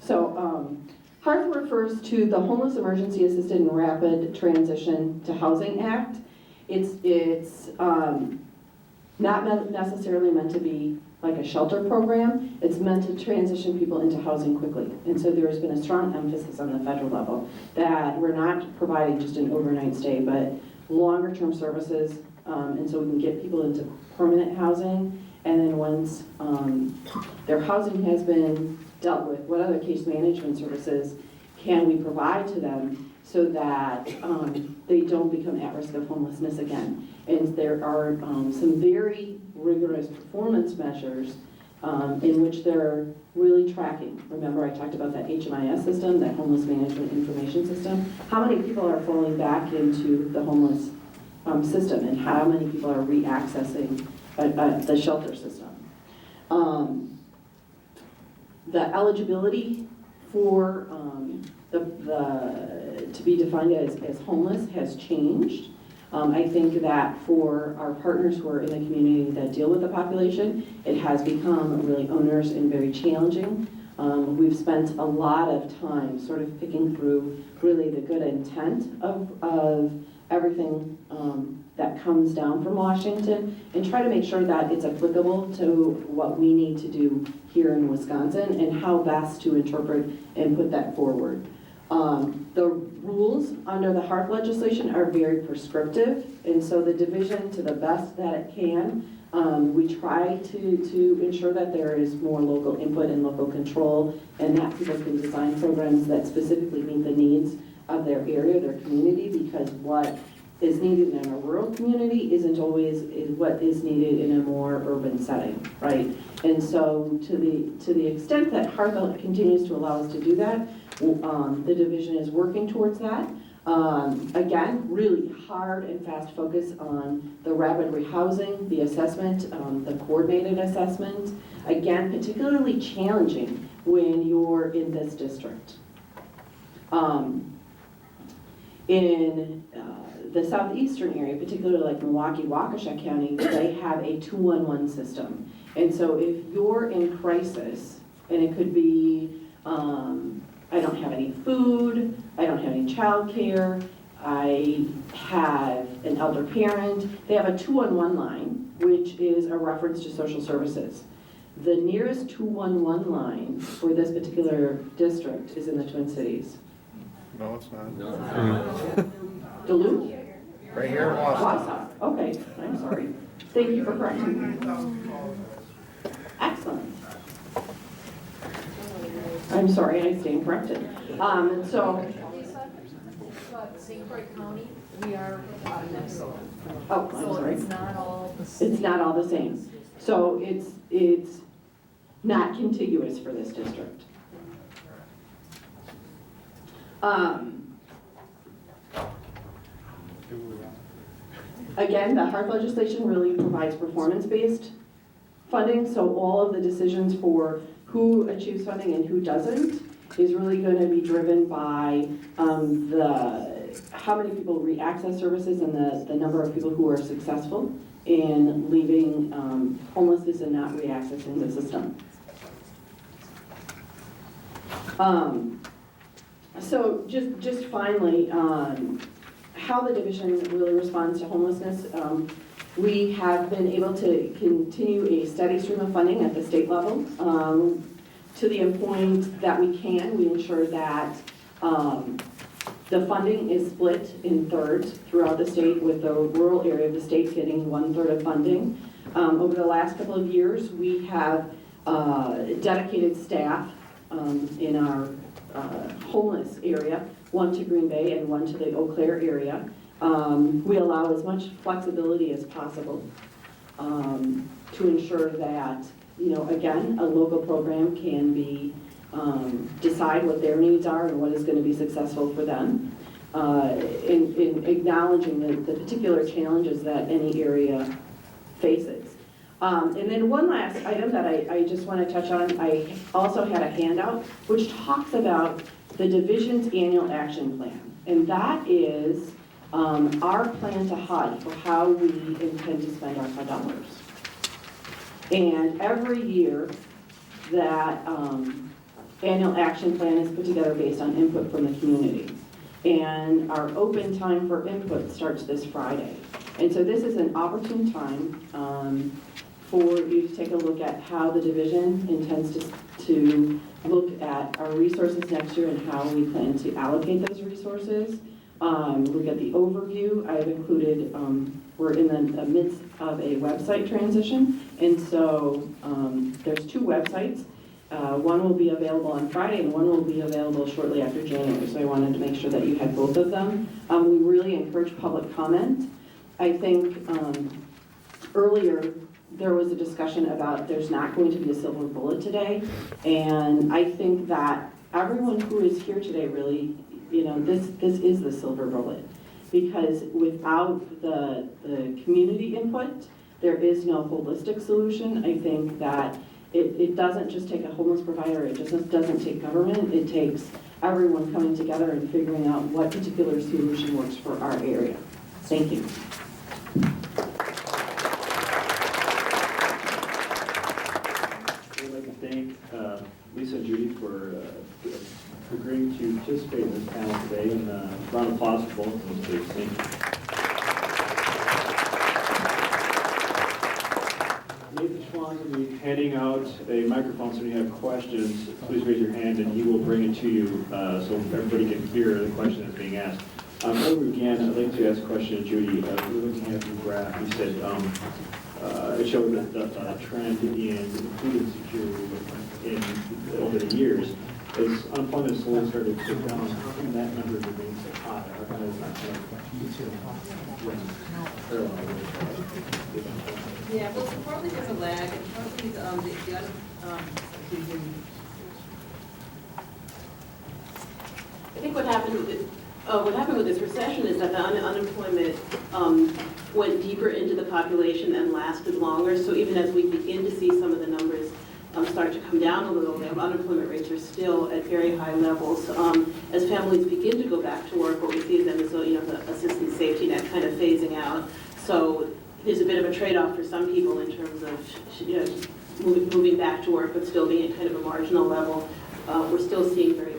So HEARTH refers to the Homeless Emergency Assisted and Rapid Transition to Housing Act. It's not necessarily meant to be like a shelter program. It's meant to transition people into housing quickly. And so there has been a strong emphasis on the federal level that we're not providing just an overnight stay, but longer term services, and so we can get people into permanent housing And then once their housing has been dealt with, what other case management services can we provide to them so that they don't become at risk of homelessness again? And there are some very rigorous performance measures in which they're really tracking. Remember, I talked about that HMIS system, that Homeless Management Information System. How many people are falling back into the homeless system, and how many people are re-accessing the shelter system? The eligibility for to be defined as homeless has changed. I think that for our partners who are in the community that deal with the population, it has become really onerous and very challenging. We've spent a lot of time sort of picking through really the good intent of everything that comes down from Washington and try to make sure that it's applicable to what we need to do here in Wisconsin and how best to interpret and put that forward. The rules under the HARP legislation are very prescriptive, and so the division, to the best that it can, we try to ensure that there is more local input and local control, and that people can design programs that specifically meet the needs of their area, their community, because what is needed in a rural community isn't always what is needed in a more urban setting, right? And so to the extent that HARP continues to allow us to do that, the division is working towards that. Again, really hard and fast focus on the rapid rehousing, the assessment, the coordinated assessment. Again, particularly challenging when you're in this district. In the southeastern area, particularly like Milwaukee, Waukesha County, they have a 211 system. And so if you're in crisis, and it could be, I don't have any food, I don't have any childcare, I have an elder parent, they have a 211 line, which is a reference to social services. The nearest 211 line for this particular district is in the Twin Cities. No, it's not. Duluth? Right here in Wausau. Wausau. Okay, I'm sorry. Thank you for correcting me. Excellent. I'm sorry, I stand corrected. So. St. Croix County, we are next. Oh, I'm sorry. It's not all the same. It's not all the same. So it's not contiguous for this district. Again, the HARP legislation really provides performance-based funding, so all of the decisions for who achieves funding and who doesn't is really going to be driven by how many people re-access services and the number of people who are successful in leaving homelessness and not re-accessing the system. So just finally, how the division really responds to homelessness. We have been able to continue a steady stream of funding at the state level. To the point that we can, we ensure that the funding is split in thirds throughout the state, with the rural area of the state getting 1/3 of funding. Over the last couple of years, we have dedicated staff in our homeless area, one to Green Bay and one to the Eau Claire area. We allow as much flexibility as possible to ensure that, again, a local program can be decide what their needs are and what is going to be successful for them, in acknowledging the particular challenges that any area faces. And then one last item that I just want to touch on, I also had a handout which talks about the division's annual action plan. And that is our plan to HUD for how we intend to spend our HUD dollars. And every year that annual action plan is put together based on input from the community. And our open time for input starts this Friday. And so this is an opportune time for you to take a look at how the division intends to look at our resources next year and how we plan to allocate those resources. Look at the overview. I've included, we're in the midst of a website transition, And so there's two websites. One will be available on Friday and one will be available shortly after January. So I wanted to make sure that you had both of them. We really encourage public comment. I think earlier there was a discussion about there's not going to be a silver bullet today. And I think that everyone who is here today really, this is the silver bullet. Because without the community input, there is no holistic solution. I think that it doesn't just take a homeless provider, it just doesn't take government, it takes everyone coming together and figuring out what particular solution works for our area. Thank you. I'd like to thank Lisa and Judi for agreeing to participate in this panel today, and a round of applause for both of those please. Thank you. Nathan Schwann will be handing out a microphone, so if you have questions, please raise your hand and he will bring it to you so everybody can hear the question that's being asked. Before we begin, I'd like to ask a question to Judi. We're looking at the graph. You said it showed the trend in food insecurity over the years. As unemployment slowly started to go down, how come that number remains so high? How come it's not parallel? Yeah, well, partly there's a lag, and partly I think what happened with this recession is that the unemployment went deeper into the population and lasted longer. So even as we begin to see some of the numbers start to come down a little bit, unemployment rates are still at very high levels. As families begin to go back to work, what we see then is the assistance safety net kind of phasing out. So there's a bit of a trade-off for some people in terms of moving back to work, but still being at kind of a marginal level. We're still seeing very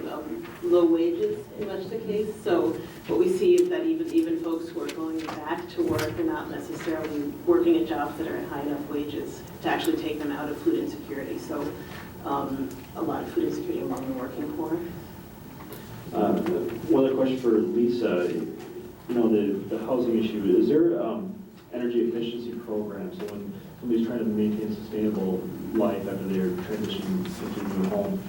low wages in much of the case. So what we see is that even folks who are going back to work are not necessarily working at jobs that are at high enough wages to actually take them out of food insecurity. So a lot of food insecurity among the working poor. One other question for Lisa. The housing issue. Is there energy efficiency programs? So when somebody's trying to maintain sustainable life after they're transitioning into a new home,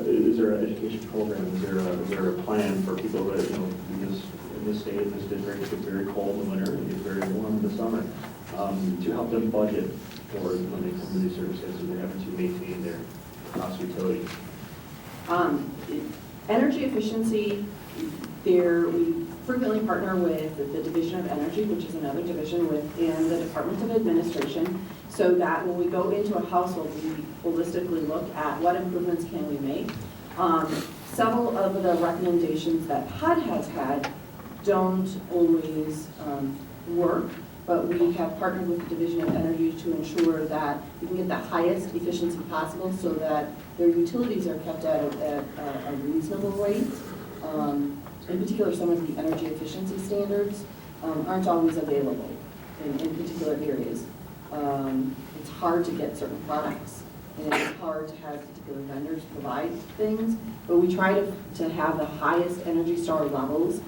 is there an education program? Is there a plan for people that, in this state, this district, it gets very cold in the winter, it gets very warm in the summer, to help them budget for when they come to these services and they're having to maintain their cost of utility? Energy efficiency, we frequently partner with the Division of Energy, which is another division within the Department of Administration, so that when we go into a household, we holistically look at what improvements can we make. Several of the recommendations that HUD has had don't always work, but we have partnered with the Division of Energy to ensure that we can get the highest efficiency possible so that their utilities are kept at a reasonable rate. In particular, some of the energy efficiency standards aren't always available in particular areas. It's hard to get certain products, and it's hard to have particular vendors provide things, but we try to have the highest Energy Star levels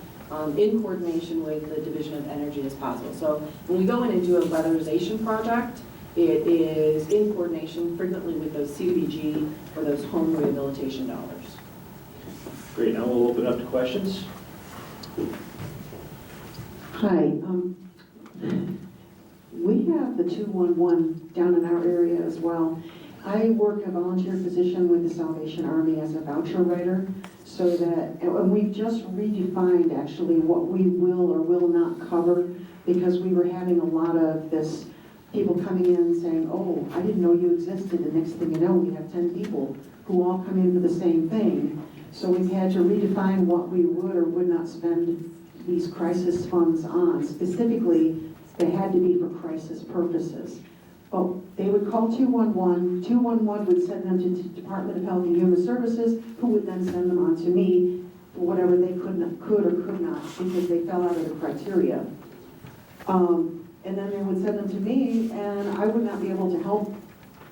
in coordination with the Division of Energy as possible. So when we go in and do a weatherization project, it is in coordination frequently with those CDBG or those home rehabilitation dollars. Great, now we'll open up to questions. Hi, we have the 211 down in our area as well. I work a volunteer position with the Salvation Army as a voucher writer, so that, and we've just redefined actually what we will or will not cover, because we were having a lot of this, people coming in saying, oh, I didn't know you existed. The next thing you know, we have 10 people who all come in for the same thing. So we've had to redefine what we would or would not spend these crisis funds on. Specifically, they had to be for crisis purposes. But they would call 211, 211 would send them to the Department of Health and Human Services, who would then send them on to me for whatever they could or could not, because they fell out of the criteria. And then they would send them to me, and I would not be able to help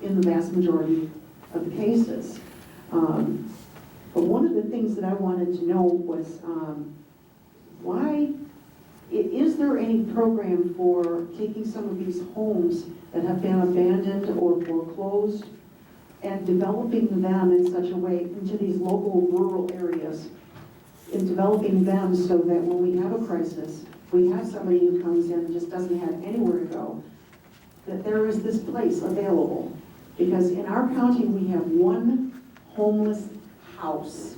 in the vast majority of the cases. But one of the things that I wanted to know was why Is there any program for taking some of these homes that have been abandoned or foreclosed and developing them in such a way into these local rural areas, and developing them so that when we have a crisis, we have somebody who comes in and just doesn't have anywhere to go, that there is this place available? Because in our county, we have one homeless house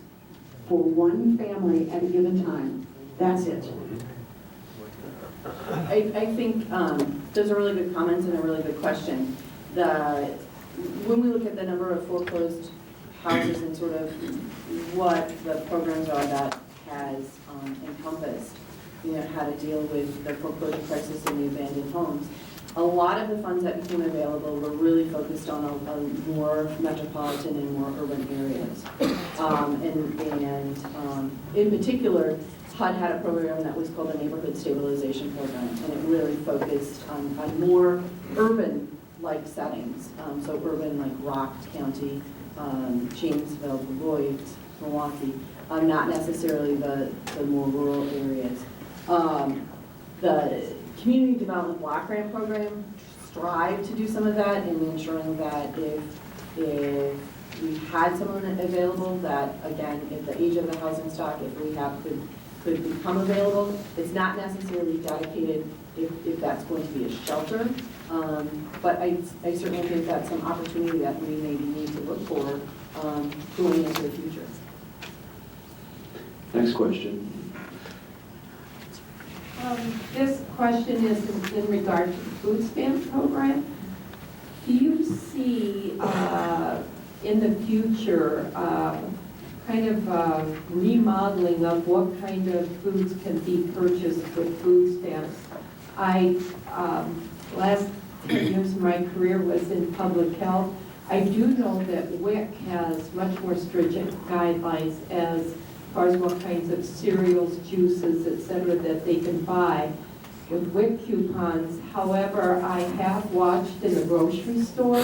for one family at a given time. That's it. I think those are really good comments and a really good question. When we look at the number of foreclosed houses and sort of what the programs are that has encompassed, how to deal with the foreclosure crisis and the abandoned homes, a lot of the funds that became available were really focused on more metropolitan and more urban areas. In particular, HUD had a program that was called the Neighborhood Stabilization Program, and it really focused on more urban-like settings. So urban like Rock County, Janesville, Beloit, Milwaukee, not necessarily the more rural areas. The Community Development Block Grant Program strived to do some of that in ensuring that if we had someone available, that again, if the age of the housing stock, if we have could become available. It's not necessarily dedicated if that's going to be a shelter, but I certainly think that's some opportunity that we maybe need to look for going into the future. Next question. This question is in regard to the food stamp program. Do you see in the future kind of remodeling of what kind of foods can be purchased with food stamps? Last 10 years of my career was in public health. I do know that WIC has much more stringent guidelines as far as what kinds of cereals, juices, et cetera, that they can buy with WIC coupons. However, I have watched in the grocery store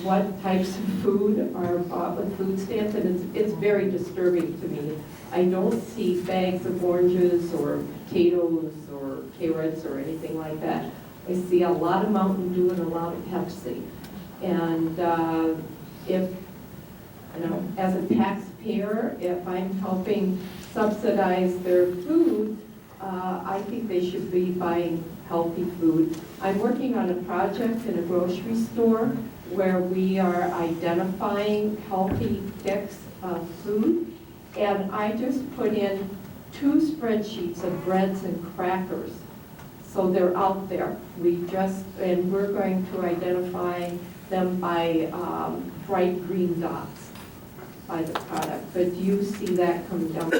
what types of food are bought with food stamps, and it's very disturbing to me. I don't see bags of oranges or potatoes or carrots or anything like that. I see a lot of Mountain Dew and a lot of Pepsi. And if, as a taxpayer, if I'm helping subsidize their food, I think they should be buying healthy food. I'm working on a project in a grocery store where we are identifying healthy picks of food, and I just put in 2 spreadsheets of breads and crackers. So they're out there. And we're going to identify them by bright green dots by the product. But do you see that coming down?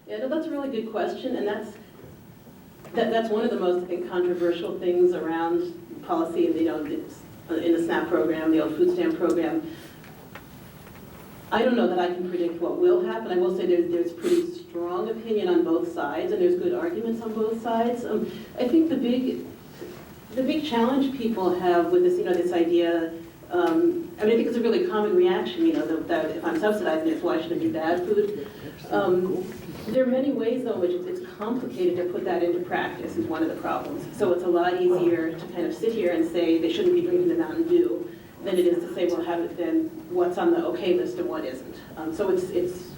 Yeah, no, that's a really good question, and that's one of the most controversial things around policy in the SNAP program, the old food stamp program. I don't know that I can predict what will happen. I will say there's pretty strong opinion on both sides, and there's good arguments on both sides. I think the big challenge people have with this, this idea. I think it's a really common reaction, that if I'm subsidizing it, why should it be bad food? There are many ways, though, in which it's complicated to put that into practice is one of the problems. So it's a lot easier to kind of sit here and say they shouldn't be drinking the Mountain Dew than it is to say, well, then what's on the okay list and what isn't. So it's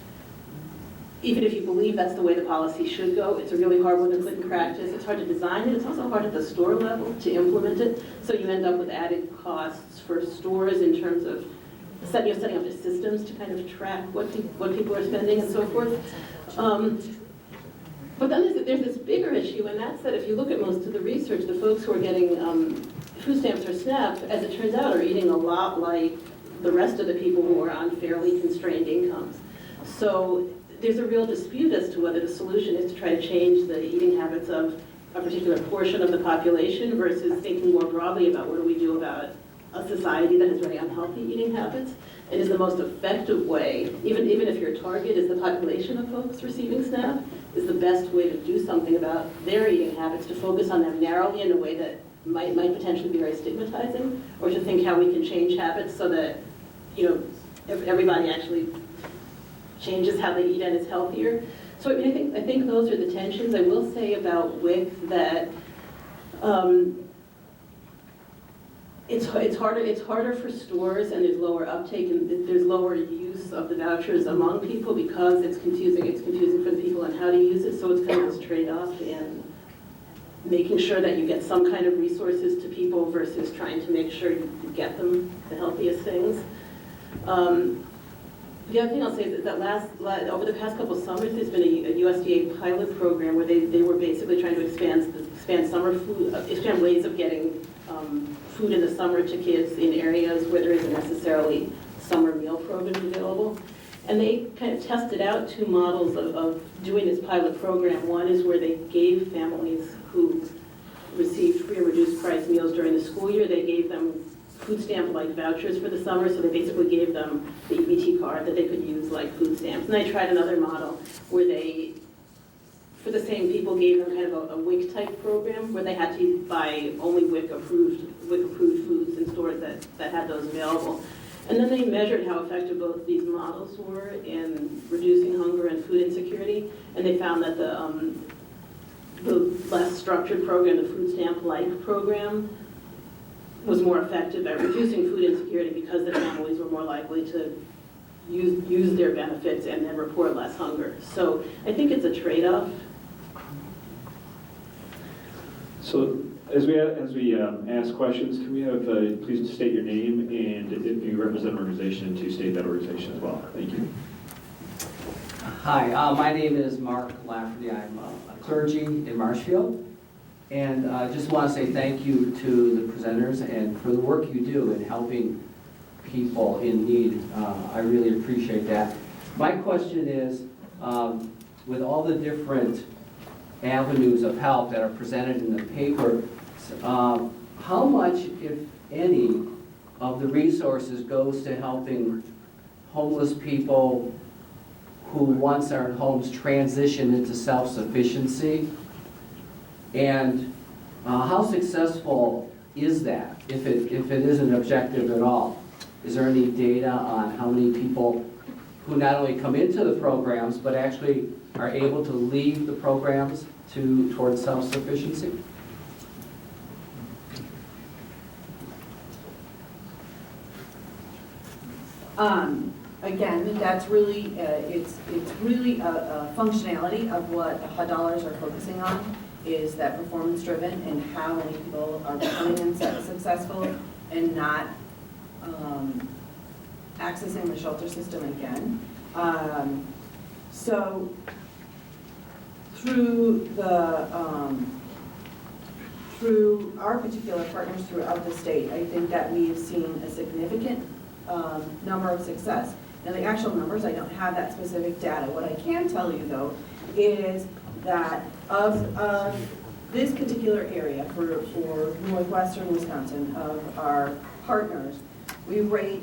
even if you believe that's the way the policy should go, it's a really hard one to put in practice. It's hard to design it. It's also hard at the store level to implement it. So you end up with added costs for stores in terms of setting up the systems to kind of track what people are spending and so forth. But then there's this bigger issue, and that's that if you look at most of the research, the folks who are getting food stamps or SNAP, as it turns out, are eating a lot like the rest of the people who are on fairly constrained incomes. So there's a real dispute as to whether the solution is to try to change the eating habits of a particular portion of the population versus thinking more broadly about what do we do about a society that has very unhealthy eating habits. It is the most effective way, even if your target is the population of folks receiving SNAP, is the best way to do something about their eating habits, to focus on them narrowly in a way that might potentially be very stigmatizing, or to think how we can change habits so that, if everybody actually changes how they eat and is healthier. So I mean, I think those are the tensions. I will say about WIC that it's harder for stores, and there's lower uptake and there's lower use of the vouchers among people because it's confusing. It's confusing for the people on how to use it, so it's kind of this trade-off in making sure that you get some kind of resources to people versus trying to make sure you get them the healthiest things. The other thing I'll say is that over the past couple of summers, there's been a USDA pilot program where they were basically trying to expand summer food, expand ways of getting food in the summer to kids in areas where there isn't necessarily summer meal programs available. And they kind of tested out two models of doing this pilot program. One is where they gave families who received free or reduced price meals during the school year, they gave them food stamp-like vouchers for the summer, so they basically gave them the EBT card that they could use like food stamps. And they tried another model where they, for the same people, gave them kind of a WIC-type program where they had to buy only WIC-approved foods in stores that had those available. And then they measured how effective both these models were in reducing hunger and food insecurity, and they found that the less structured program, the food stamp-like program, was more effective at reducing food insecurity because the families were more likely to use their benefits and then report less hunger. So I think it's a trade-off. So as we ask questions, can we have, please state your name and if you represent an organization, to state that organization as well. Thank you. Hi, my name is Mark Lafferty. I'm a clergy in Marshfield. And I just want to say thank you to the presenters and for the work you do in helping people in need. I really appreciate that. My question is, with all the different avenues of help that are presented in the paper, how much, if any, of the resources goes to helping homeless people who once are in homes transition into self-sufficiency? And how successful is that, if it isn't objective at all? Is there any data on how many people who not only come into the programs, but actually are able to leave the programs towards self-sufficiency? Again, that's really, it's really a functionality of what the HUD dollars are focusing on, is that performance-driven and how many people are becoming successful and not accessing the shelter system again. So through through our particular partners throughout the state, I think that we've seen a significant number of success. Now, the actual numbers, I don't have that specific data. What I can tell you, though, is that of this particular area for northwestern Wisconsin, of our partners, we rate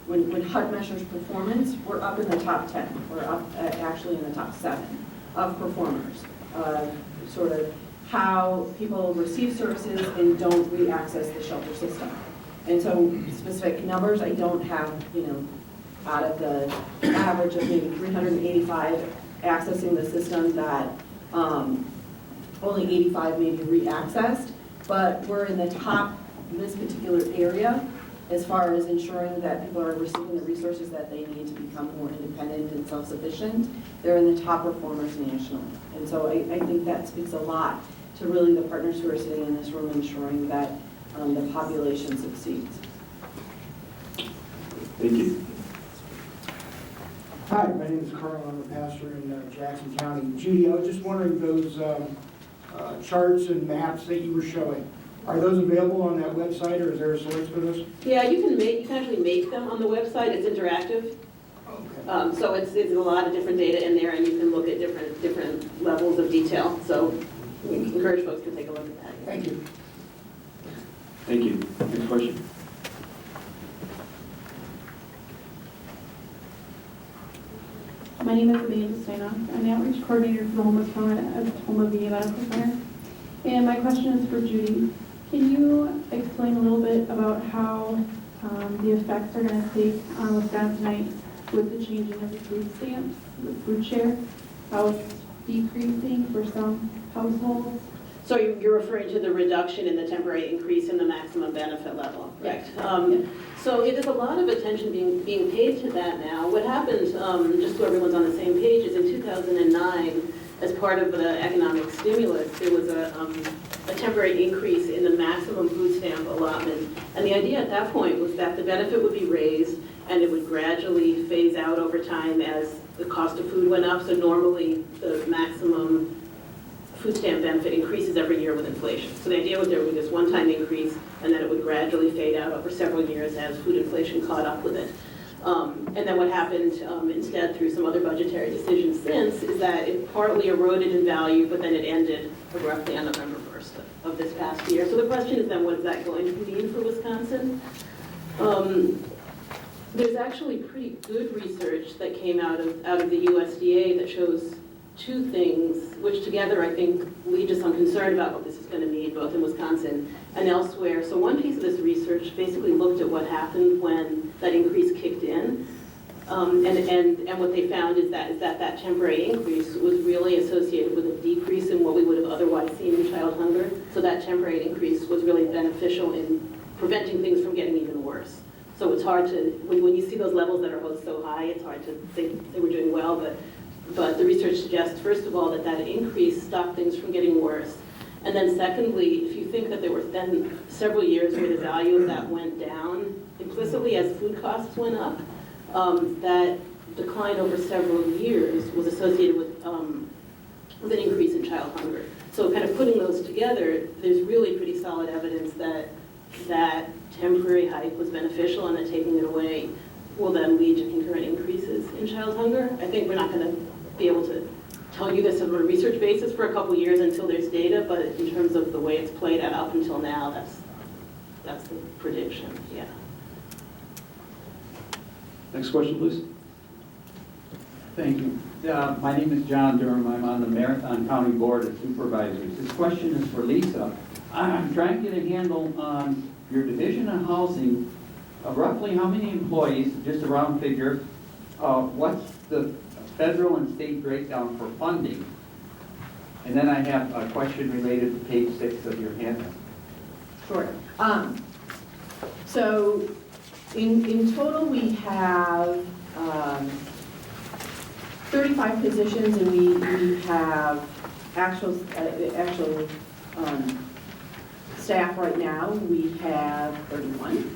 when HUD measures performance, we're up in the top 10. We're up actually in the top 7 of performers, sort of how people receive services and don't re-access the shelter system. And so specific numbers, I don't have, out of the average of maybe 385 accessing the system, that only 85 may be re-accessed, but we're in the top in this particular area as far as ensuring that people are receiving the resources that they need to become more independent and self-sufficient. They're in the top performers nationally. And so I think that speaks a lot to really the partners who are sitting in this room ensuring that the population succeeds. Thank you. Hi, my name is Carl. I'm a pastor in Jackson County. Judy, I was just wondering, those charts and maps that you were showing, are those available on that website, or is there a source for those? Yeah, you can actually make them on the website. It's interactive. Okay. So it's a lot of different data in there, and you can look at different levels of detail. So we encourage folks to take a look at that. Thank you. Thank you. Next question. My name is Amanda Steinoff. I'm the outreach coordinator for the homeless program at Tacoma VA Medical Center. And my question is for Judi. Can you explain a little bit about how the effects are going to take on Wisconsinites with the changing of the food stamps, the food share, how it's decreasing for some households. So you're referring to the reduction in the temporary increase in the maximum benefit level, correct? So there's a lot of attention being paid to that now. What happened, just so everyone's on the same page, is in 2009, as part of the economic stimulus, there was a temporary increase in the maximum food stamp allotment. And the idea at that point was that the benefit would be raised and it would gradually phase out over time as the cost of food went up. So normally the maximum food stamp benefit increases every year with inflation. So the idea was there would be this one-time increase and then it would gradually fade out over several years as food inflation caught up with it. And then what happened instead through some other budgetary decisions since is that it partly eroded in value, but then it ended abruptly on November 1st of this past year. So the question is then, what is that going to mean for Wisconsin? There's actually pretty good research that came out of the USDA that shows two things, which together I think lead to some concern about what this is going to mean, both in Wisconsin and elsewhere. So one piece of this research basically looked at what happened when that increase kicked in. And what they found is that temporary increase was really associated with a decrease in what we would have otherwise seen in child hunger. So that temporary increase was really beneficial in preventing things from getting even worse. So it's hard to, when you see those levels that are both so high, it's hard to think they were doing well, but the research suggests, first of all, that increase stopped things from getting worse. And then secondly, if you think that there were then several years where the value of that went down implicitly as food costs went up, that decline over several years was associated with an increase in child hunger. So kind of putting those together, there's really pretty solid evidence that that temporary hike was beneficial and that taking it away will then lead to concurrent increases in child hunger. I think we're not going to be able to tell you this on a research basis for a couple years until there's data, but in terms of the way it's played out up until now, that's the prediction, yeah. Next question, please. Thank you. My name is John Durham. I'm on the Marathon County Board of Supervisors. This question is for Lisa. I'm trying to get a handle on your division of housing. Roughly how many employees, just a round figure, what's the federal and state breakdown for funding? And then I have a question related to page 6 of your handout. Sure. So in total, we have 35 positions, and we have actual staff right now. We have 31.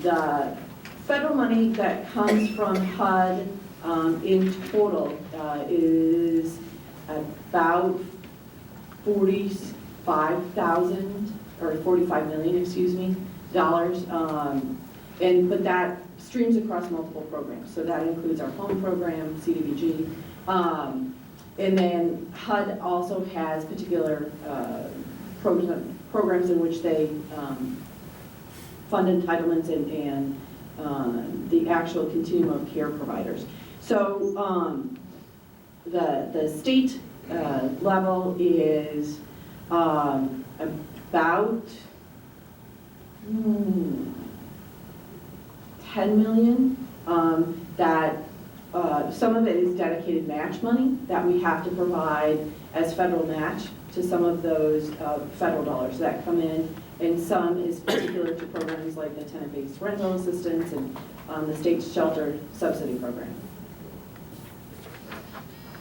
The federal money that comes from HUD in total is about 45,000 or 45 million, excuse me, dollars. But that streams across multiple programs. So that includes our home program, CDBG. And then HUD also has particular programs in which they fund entitlements and the actual continuum of care providers. So the state level is about 10 million. That some of it is dedicated match money that we have to provide as federal match to some of those federal dollars that come in, and some is particular to programs like the tenant-based rental assistance and the state's shelter subsidy program.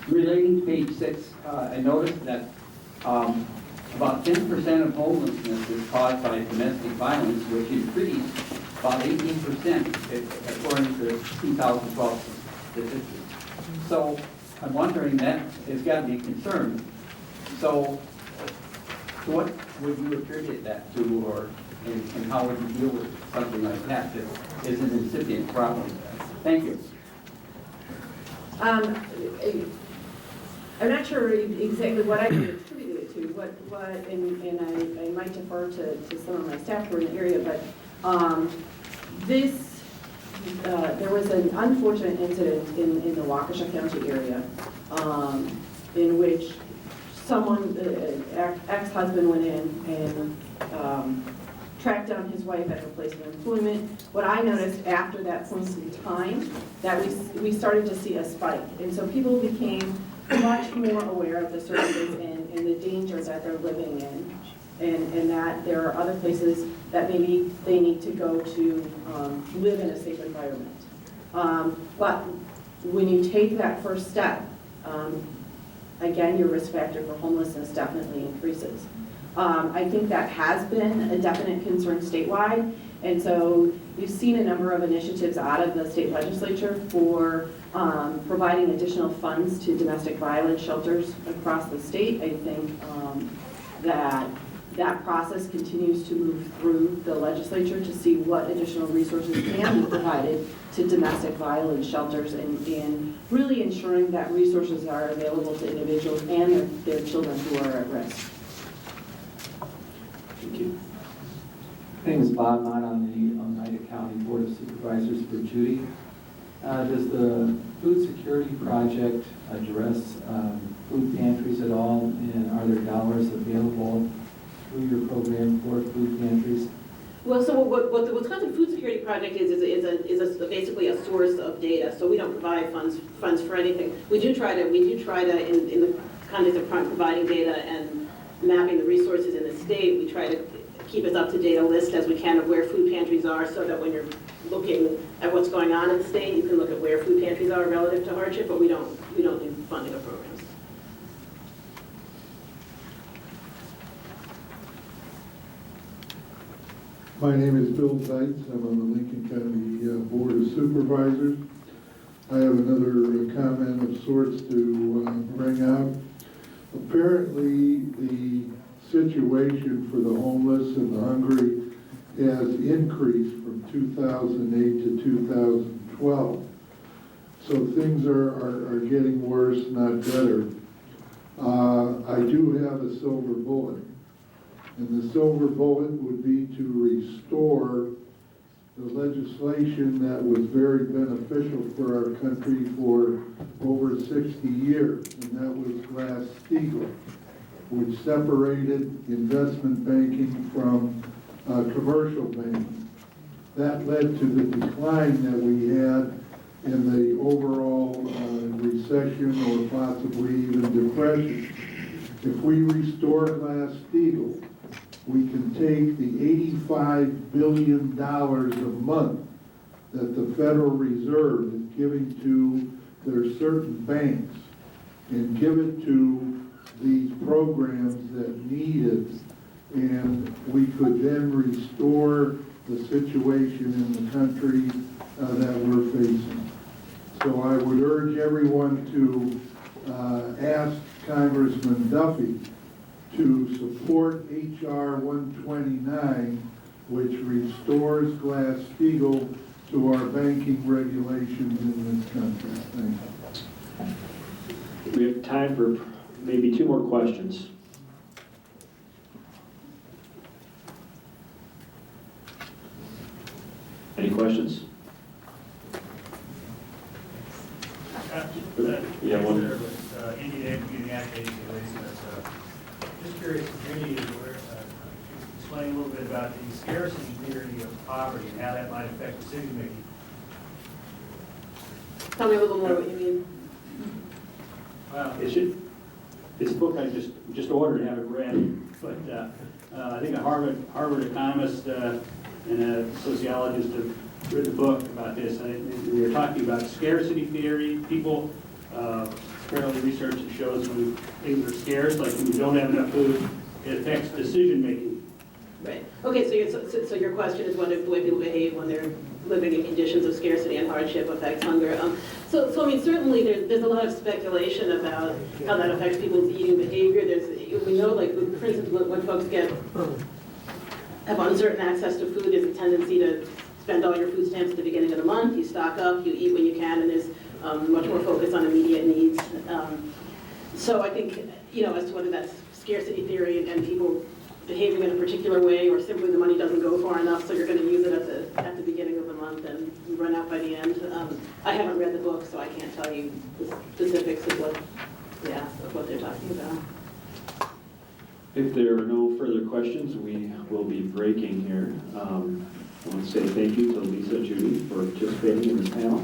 Relating to page 6, I noticed that about 10% of homelessness is caused by domestic violence, which increased about 18% according to 2012 statistics. So I'm wondering, that has got to be a concern. So what would you attribute that to, and how would you deal with something like that that is an incipient problem? Thank you. I'm not sure exactly what I would attribute it to, and I might defer to some of my staff who are in the area, but there was an unfortunate incident in the Waukesha County area in which someone, ex-husband went in and tracked down his wife at her place of employment. What I noticed after that point in time, that we started to see a spike. And so people became much more aware of the services and the danger that they're living in. And that there are other places that maybe they need to go to live in a safe environment. But when you take that first step, again, your risk factor for homelessness definitely increases. I think that has been a definite concern statewide, and so you've seen a number of initiatives out of the state legislature for providing additional funds to domestic violence shelters across the state. I think that process continues to move through the legislature to see what additional resources can be provided to domestic violence shelters and really ensuring that resources are available to individuals and their children who are at risk. Thank you. My name is Bob Mott on the Oneida County Board of Supervisors for Judi. Does the Food Security Project address food pantries at all, and are there dollars available through your program for food pantries? Well, so what the Wisconsin Food Security Project is basically a source of data. So we don't provide funds for anything. We do try to in the context of providing data and mapping the resources in the state, we try to keep as up to date a list as we can of where food pantries are, so that when you're looking at what's going on in the state, you can look at where food pantries are relative to hardship. But we don't do funding of programs. My name is Bill Zeitz. I'm on the Lincoln County Board of Supervisors. I have another comment of sorts to bring out. Apparently, the situation for the homeless and the hungry has increased from 2008 to 2012. So things are getting worse, not better. I do have a silver bullet. And the silver bullet would be to restore the legislation that was very beneficial for our country for over 60 years, and that was Glass-Steagall, which separated investment banking from commercial banking. That led to the decline that we had in the overall recession or possibly even depression. If we restore Glass-Steagall, we can take the $85 billion a month that the Federal Reserve is giving to their certain banks and give it to these programs that need it, and we could then restore the situation in the country that we're facing. So I would urge everyone to ask Congressman Duffy to support H.R. 129, which restores Glass-Steagall to our banking regulations in this country. Thank you. We have time for maybe two more questions. Any questions? Yeah, one. Indian Community Advocacy just curious, Judi is aware, explain a little bit about the scarcity theory of poverty and how that might affect decision making. Tell me a little more what you mean. Well, It's a book I just ordered and haven't read, but I think a Harvard economist and a sociologist have written a book about this. We were talking about scarcity theory. People, apparently research that shows when things are scarce, like when you don't have enough food, it affects decision making. Right. Okay, so your question is what if the way people behave when they're living in conditions of scarcity and hardship affects hunger. So I mean, certainly there's a lot of speculation about how that affects people's eating behavior. We know, like, for instance, when folks have uncertain access to food, there's a tendency to spend all your food stamps at the beginning of the month. You stock up, you eat when you can, and there's much more focus on immediate needs. So I think, as to whether that's scarcity theory and people behaving in a particular way, or simply the money doesn't go far enough, so you're going to use it at the beginning of the month and you run out by the end. I haven't read the book, so I can't tell you the specifics of what they're talking about. If there are no further questions, we will be breaking here. I want to say thank you to Lisa and Judi for participating in this panel.